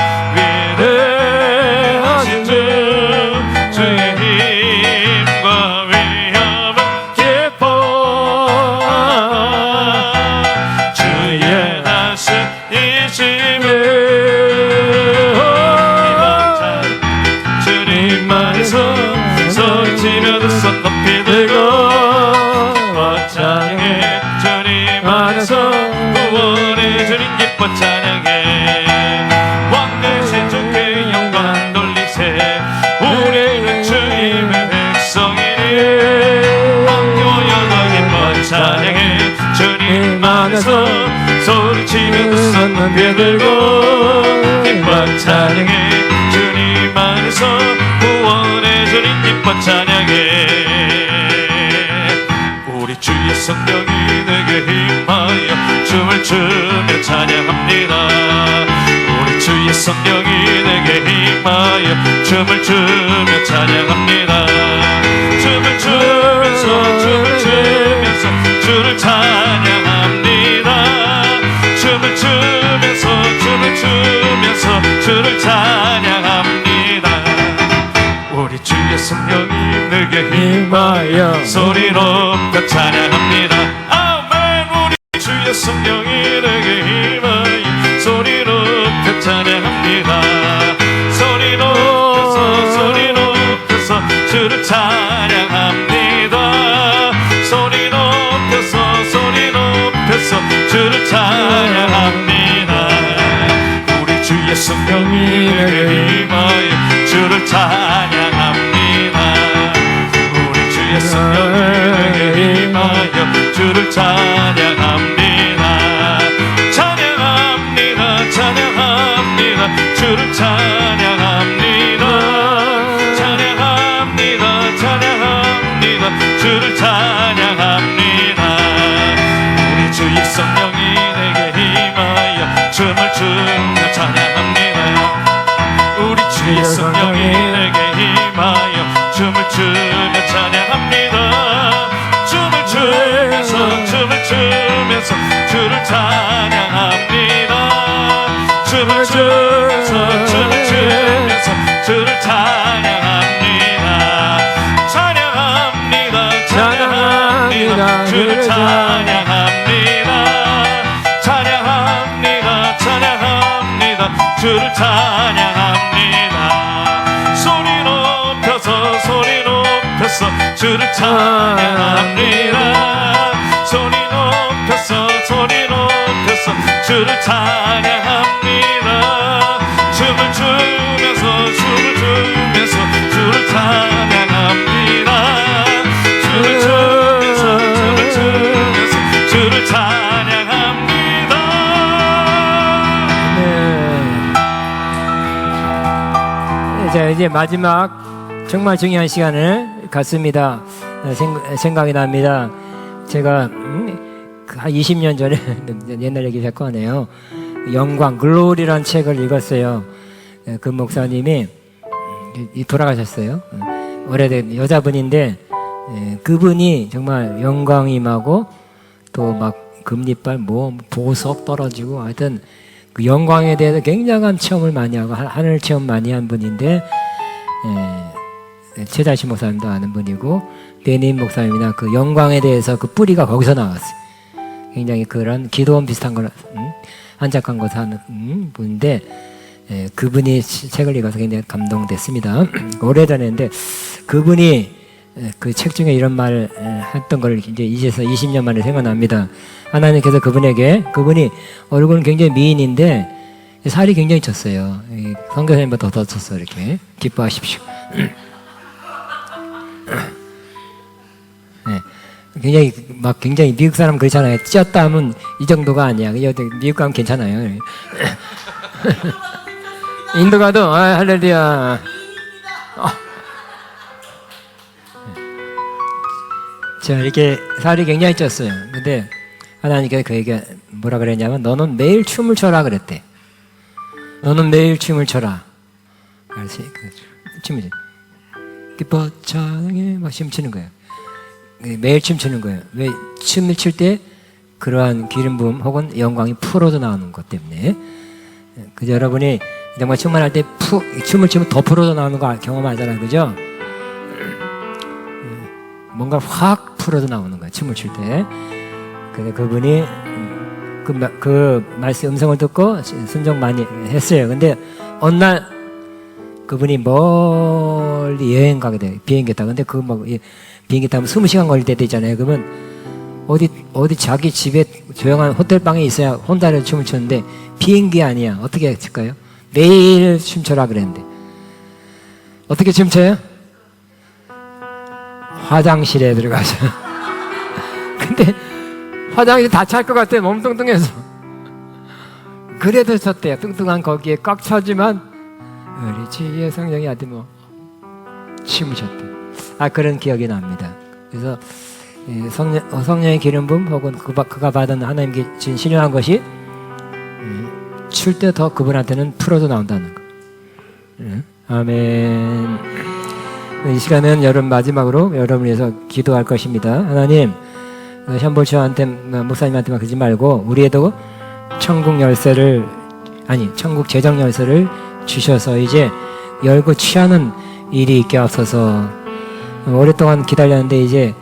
위대하신 주 주의 힘 안에서 소리치며 두 손 높이 들고 기뻐 찬양해 주님 안에서 구원해 주님 기뻐 찬양해 우리 주의 성령이 내게 임하여 춤을 추며 찬양합니다 우리 주의 성령이 내게 임하여 춤을 추며 찬양합니다 춤을 추면서 주를 찬양합니다 춤을 추면서 주를 찬양합니다 우리 주의 성령이 내게 임하여 소리 높여 찬양합니다 아멘 우리 주의 성령이 내게 임하여 소리 높여 찬양합니다 소리 높여서 주를 찬양합니다 소리 높여서 주를 찬양합니다 우리 주의 성령이 내게 임하여 주를 찬양합니다 우리 주의 성령이 내게 임하여 주를 찬양합니다 찬양합니다 찬양합니다 주를 찬양합니다 찬양합니다 찬양합니다 주를 찬양합니다 우리 주의 성령이 내게 임하여 춤을 추며 찬양합니다 우리 주의 성령이 내게 임하여 춤을 추며 찬양합니다 춤을 추면서 주를 찬양합니다 춤을 추면서 주를 찬양합니다 찬양합니다 주를 찬양합니다 찬양합니다 주를 찬양합니다 소리 높여서 주를 찬양합니다 소리 높여서 주를 찬양합니다 춤을 추면서 주를 찬양합니다 춤을 추면서 주를 찬양합니다 네. 자, 이제 마지막 정말 중요한 시간을 갖습니다. 생각이 납니다. 제가 한 20년 전에 옛날 얘기 자꾸 하네요. 영광, 글로리라는 책을 읽었어요. 그 목사님이 돌아가셨어요. 오래된 여자분인데 그분이 정말 영광이 임하고 또 막 금리빨 보석 떨어지고 하여튼 그 영광에 대해서 굉장한 체험을 많이 하고 하늘 체험 많이 한 분인데 최자시 목사님도 아는 분이고 데님 목사님이나 그 영광에 대해서 그 뿌리가 거기서 나왔어요. 굉장히 그런 기도원 비슷한 걸 한작한 것을 하는 분인데 그분이 책을 읽어서 굉장히 감동됐습니다. 오래전인데 그분이 그 책 중에 이런 말을 했던 걸 이제 이제서 20년 만에 생각납니다. 하나님께서 그분이 얼굴은 굉장히 미인인데 살이 굉장히 쪘어요. 선교사님보다 더 쪘어요. 이렇게 기뻐하십시오. 네. 굉장히 미국 사람 그렇잖아요. 쪘다 하면 이 정도가 아니야. 미국 가면 괜찮아요. 인도 가도 할렐루야. 자, 이렇게 살이 굉장히 쪘어요. 근데 하나님께서 그에게 뭐라 그랬냐면 너는 매일 춤을 춰라 그랬대. 너는 매일 춤을 춰라. 알지? 춤을 기뻐 찬양해 막 춤추는 거예요. 매일 춤추는 거예요. 왜? 춤을 출 때 그러한 기름 부음 혹은 영광이 풀어져 나오는 것 때문에. 그죠? 여러분이 정말 충만할 때 춤을 추면 더 풀어져 나오는 거 경험하잖아요. 그죠? 뭔가 확 풀어져 나오는 거예요. 춤을 출 때. 그래서 그분이 그 말씀 음성을 듣고 순종 많이 했어요. 근데 어느 날 그분이 멀리 여행 가게 돼요. 비행기 타고. 근데 비행기 타면 20시간 걸릴 때도 있잖아요. 그러면 어디 자기 집에 조용한 호텔방에 있어야 혼자 춤을 추는데 비행기 아니야. 어떻게 출까요? 매일 춤춰라 그랬는데 어떻게 춤춰요? 화장실에 들어가서 근데 화장실이 다 찰 것 같아. 몸 뚱뚱해서. 그래도 쳤대요. 뚱뚱한 거기에 꽉 차지만 우리 지혜 성령이 아주 뭐 치무셨대. 그런 기억이 납니다. 그래서 성령의 기름 부음 혹은 그가 받은 하나님께 준 신령한 것이 출 때 더 그분한테는 풀어져 나온다는 거. 아멘. 이 시간은 여러분 마지막으로 여러분을 위해서 기도할 것입니다. 하나님, 현볼초한테 목사님한테만 그러지 말고 우리에도 천국 재정 열쇠를 주셔서 이제 열고 취하는 일이 있게 없어서 오랫동안 기다렸는데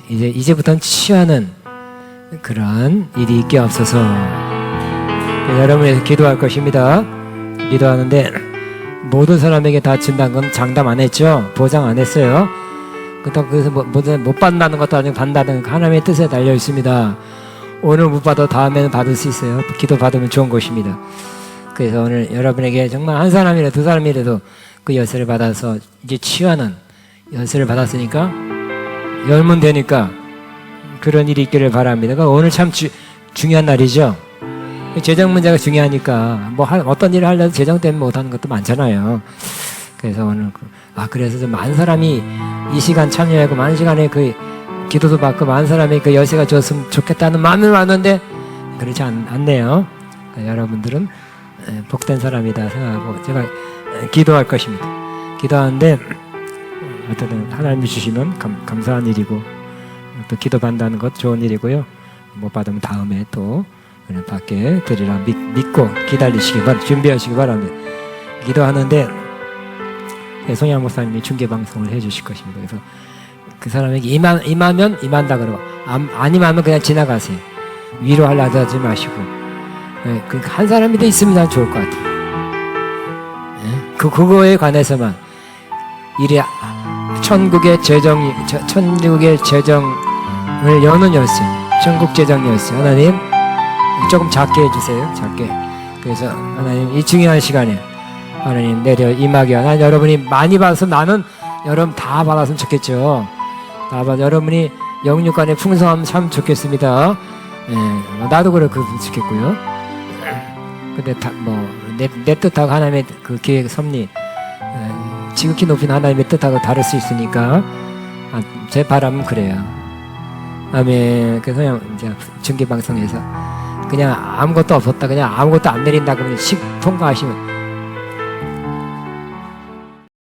이제부터는 취하는 그런 일이 있게 없어서 여러분에서 기도할 것입니다. 기도하는데 모든 사람에게 다 준다는 건 장담 안 했죠. 보장 안 했어요. 그래서 못 받는다는 것도 아니고 받는다는 하나님의 뜻에 달려 있습니다. 오늘 못 받아 다음에는 받을 수 있어요. 기도 받으면 좋은 것입니다. 그래서 오늘 여러분에게 정말 한 사람이라도 두 사람이라도 그 열쇠를 받아서 이제 취하는 열쇠를 받았으니까 열면 되니까 그런 일이 있기를 바랍니다. 그러니까 오늘 참 중요한 날이죠. 재정 문제가 중요하니까 어떤 일을 하려도 재정 때문에 못하는 것도 많잖아요. 그래서 오늘 그래서 좀 많은 사람이 이 시간 참여하고 많은 시간에 그 기도도 받고 많은 사람이 그 열쇠가 줬으면 좋겠다는 마음은 많은데 그렇지 않네요. 그러니까 여러분들은 복된 사람이다 생각하고 제가 기도할 것입니다. 기도하는데 어쨌든 하나님이 주시면 감사한 일이고 또 기도 받는다는 것 좋은 일이고요. 못 받으면 다음에 또 받게 되리라 믿고 기다리시기 바랍니다. 준비하시기 바랍니다. 기도하는데 송양 목사님이 중계 방송을 해주실 것입니다. 그래서 그 사람에게 임하면 임한다 그러고 안 임하면 그냥 지나가세요. 위로하려고 하지 마시고 한 사람이 더 있으면 좋을 것 같아요. 그거에 관해서만 이래 천국의 재정을 여는 열쇠, 천국 재정 열쇠. 하나님 조금 작게 해주세요. 작게. 그래서 하나님 이 중요한 시간에 하나님 내려 임하게 하나 여러분이 많이 받아서 나는 여러분 다 받았으면 좋겠죠. 여러분이 영육간에 풍성하면 참 좋겠습니다. 나도 그렇고 좋겠고요. 근데 내 뜻하고 하나님의 그 계획 섭리 지극히 높인 하나님의 뜻하고 다를 수 있으니까 제 바람은 그래요. 아멘. 그래서 그냥 이제 중계 방송에서 그냥 아무것도 없었다 그냥 아무것도 안 내린다 그러면 통과하시면